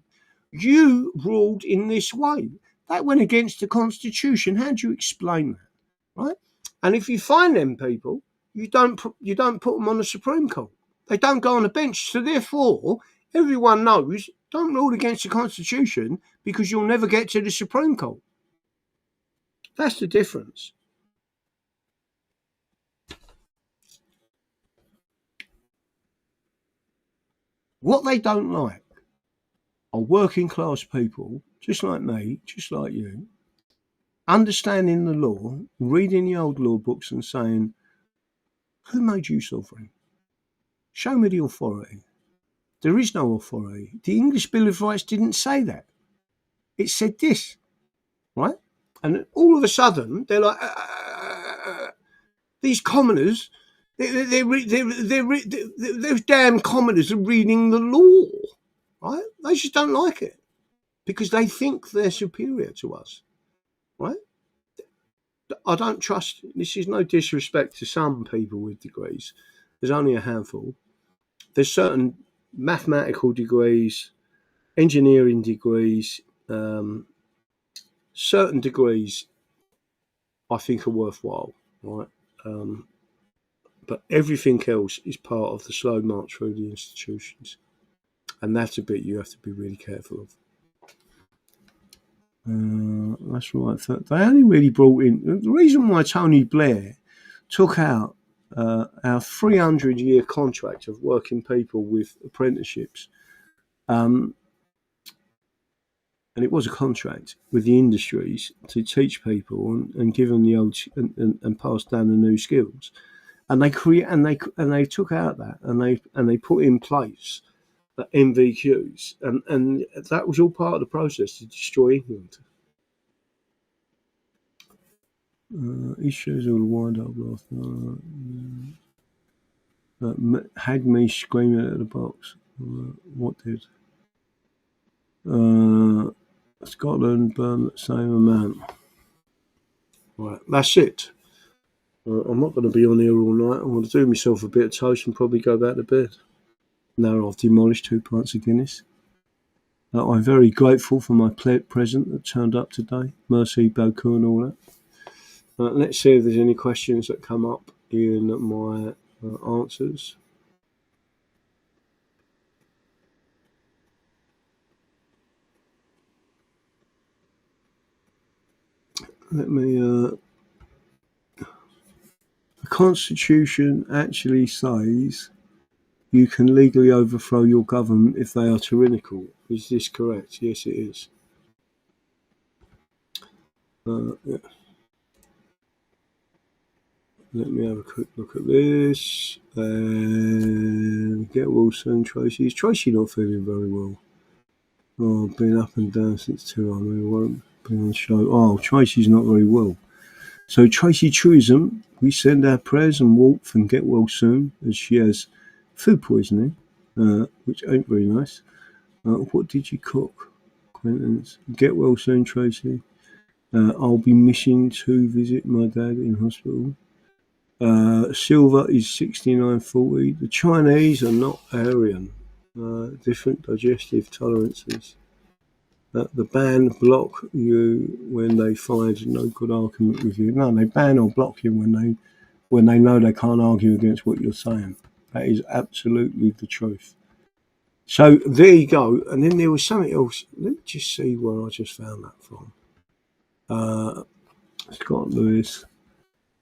You ruled in this way. That went against the Constitution. How do you explain that? Right? And if you find them people, you don't put them on the Supreme Court. They don't go on the bench. So therefore, everyone knows, don't rule against the Constitution because you'll never get to the Supreme Court. That's the difference. What they don't like are working class people, just like me, just like you, understanding the law, reading the old law books and saying, who made you sovereign? Show me the authority. There is no authority. The English Bill of Rights didn't say that. It said this, right? And all of a sudden, they're like, these commoners, those damn commoners are reading the law, right? They just don't like it because they think they're superior to us, right? I don't trust, this is no disrespect to some people with degrees. There's only a handful. There's certain mathematical degrees, engineering degrees, certain degrees I think are worthwhile, right? But everything else is part of the slow march through the institutions. And that's a bit you have to be really careful of. That's right. They only really brought in... The reason why Tony Blair took out our 300-year contract of working people with apprenticeships, and it was a contract with the industries to teach people and give them the old and pass down the new skills. And they took out that and they put in place the MVQs and that was all part of the process to destroy England. He shows all the wind up last night. Had me screaming at the box. What did? Scotland burned that same amount. Right, that's it. I'm not going to be on here all night. I'm going to do myself a bit of toast and probably go back to bed. Now I've demolished 2 pints of Guinness. I'm very grateful for my present that turned up today. Merci beaucoup and all that. Let's see if there's any questions that come up in my answers. Let me... the Constitution actually says you can legally overthrow your government if they are tyrannical. Is this correct? Yes, it is. Yeah. Let me have a quick look at this. Get well soon, Tracy. Is Tracy not feeling very well? Oh, I've been up and down since 2. I mean, I won't be on the show. Oh, Tracy's not very well. So Tracy Truism, we send our prayers and warmth and get well soon, as she has food poisoning, which ain't very nice. What did you cook, Quentin's? Get well soon, Tracy. I'll be missing to visit my dad in hospital. Silver is 6940. The Chinese are not Aryan. Different digestive tolerances. The ban block you when they find no good argument with you. No, they ban or block you when they know they can't argue against what you're saying. That is absolutely the truth. So there you go. And then there was something else. Let me just see where I just found that from. Scott Lewis.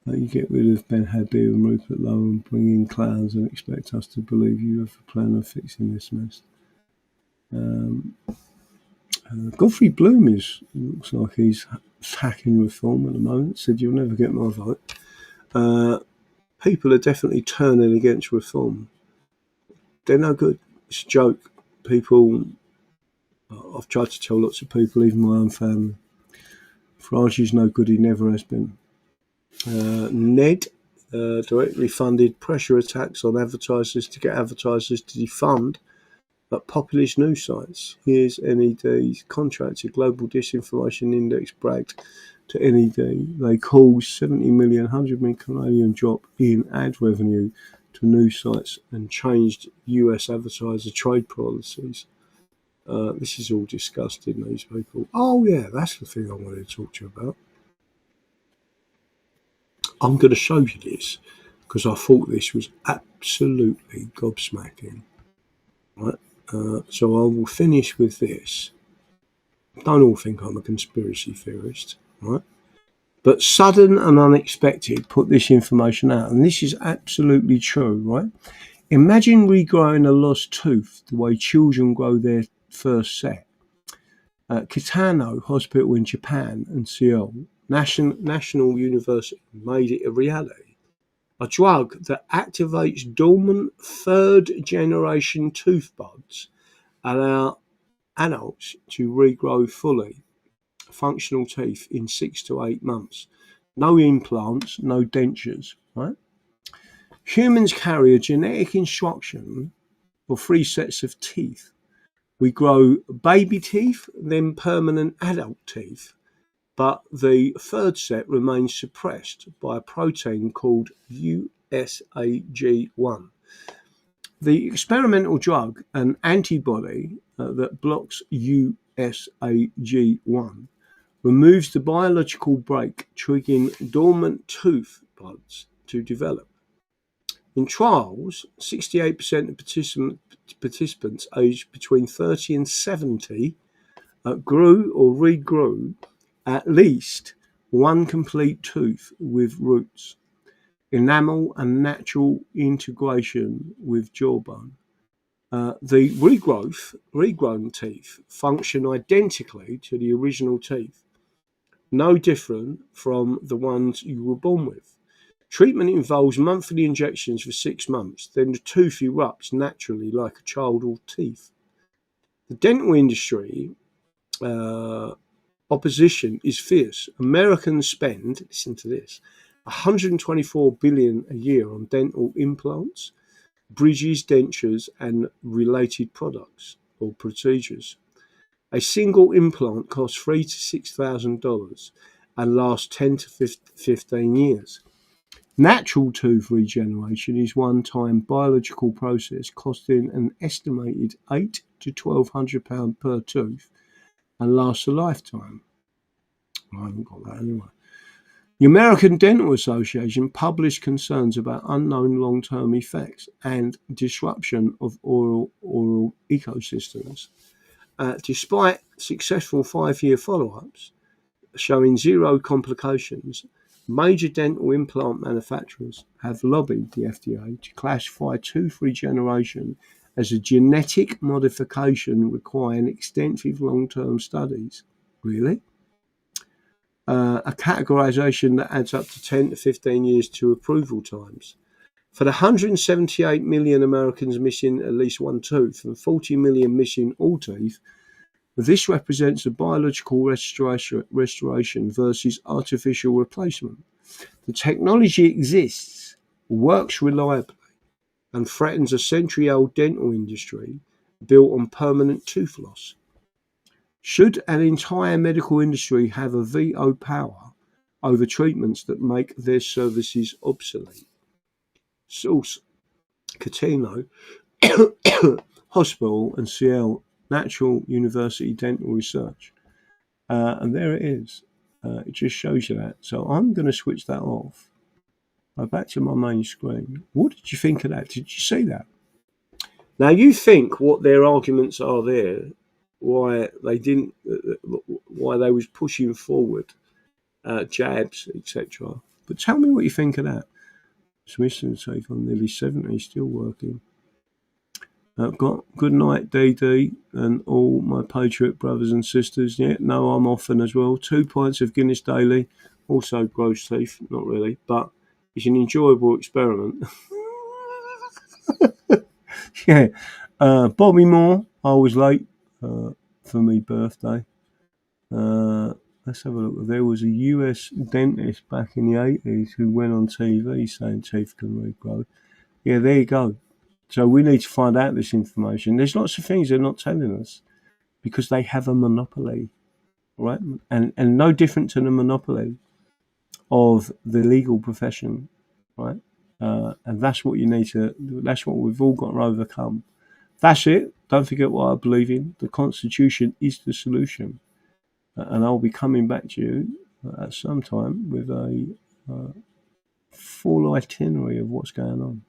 You get rid of Ben Habib and Rupert Lowe and bring in clowns and expect us to believe you have a plan of fixing this mess. Godfrey Bloom looks like he's hacking reform at the moment. Said you'll never get my vote. People are definitely turning against reform. They're no good. It's a joke. People, I've tried to tell lots of people, even my own family, Farage is no good. He never has been. Ned directly funded pressure attacks on advertisers to get advertisers to defund but populist news sites. Here's NED's contracted Global Disinformation Index bragged to NED. They caused 70 million, 100 million Canadian drop in ad revenue to news sites and changed US advertiser trade policies. This is all disgusting, these people. Oh yeah, that's the thing I wanted to talk to you about. I'm going to show you this because I thought this was absolutely gobsmacking. Right? So I will finish with this. Don't all think I'm a conspiracy theorist, right? But sudden and unexpected put this information out, and this is absolutely true, right? Imagine regrowing a lost tooth the way children grow their first set. Kitano Hospital in Japan and Seoul National University made it a reality. A drug that activates dormant third-generation tooth buds allow adults to regrow fully functional teeth in 6 to 8 months. No implants, no dentures, right? Humans carry a genetic instruction for 3 sets of teeth. We grow baby teeth, then permanent adult teeth, but the third set remains suppressed by a protein called USAG1. The experimental drug, an antibody that blocks USAG1, removes the biological brake, triggering dormant tooth buds to develop. In trials, 68% of participants aged between 30 and 70 grew or regrew at least one complete tooth with roots, enamel and natural integration with jawbone. The regrown teeth function identically to the original teeth, no different from the ones you were born with. Treatment involves monthly injections for 6 months, then the tooth erupts naturally like a child's teeth. The dental industry opposition is fierce. Americans spend, listen to this, $124 billion a year on dental implants, bridges, dentures, and related products or procedures. A single implant costs $3,000 to $6,000 and lasts 10 to 15 years. Natural tooth regeneration is one-time biological process costing an estimated £800 to £1,200 per tooth and lasts a lifetime. I haven't got that anyway. The American Dental Association published concerns about unknown long-term effects and disruption of oral ecosystems. Despite successful 5-year follow-ups showing 0 complications, major dental implant manufacturers have lobbied the FDA to classify tooth regeneration as a genetic modification requiring extensive long-term studies. Really? A categorization that adds up to 10 to 15 years to approval times. For the 178 million Americans missing at least one tooth and 40 million missing all teeth, this represents a biological restoration versus artificial replacement. The technology exists, works reliably, and threatens a century-old dental industry built on permanent tooth loss. Should an entire medical industry have a veto power over treatments that make their services obsolete? Source: Catino Hospital and Seoul National University Dental Research. And there it is. It just shows you that. So I'm going to switch that off. Go back to my main screen. What did you think of that? Did you see that? Now you think what their arguments are there, why they didn't, why they was pushing forward jabs, etc. But tell me what you think of that. Smithson safe on nearly 70, still working. Got good night, DD, and all my Patriot brothers and sisters. Yeah, no, I'm often as well. 2 pints of Guinness daily. Also gross teeth, not really, but it's an enjoyable experiment. Yeah. Bobby Moore, I was late for my birthday. Let's have a look. There was a US dentist back in the 80s who went on TV saying teeth can regrow. Yeah, there you go. So we need to find out this information. There's lots of things they're not telling us because they have a monopoly, right? And no different to the monopoly of the legal profession, right? And that's what that's what we've all got to overcome. That's it. Don't forget what I believe in. The Constitution is the solution. And I'll be coming back to you at some time with a full itinerary of what's going on.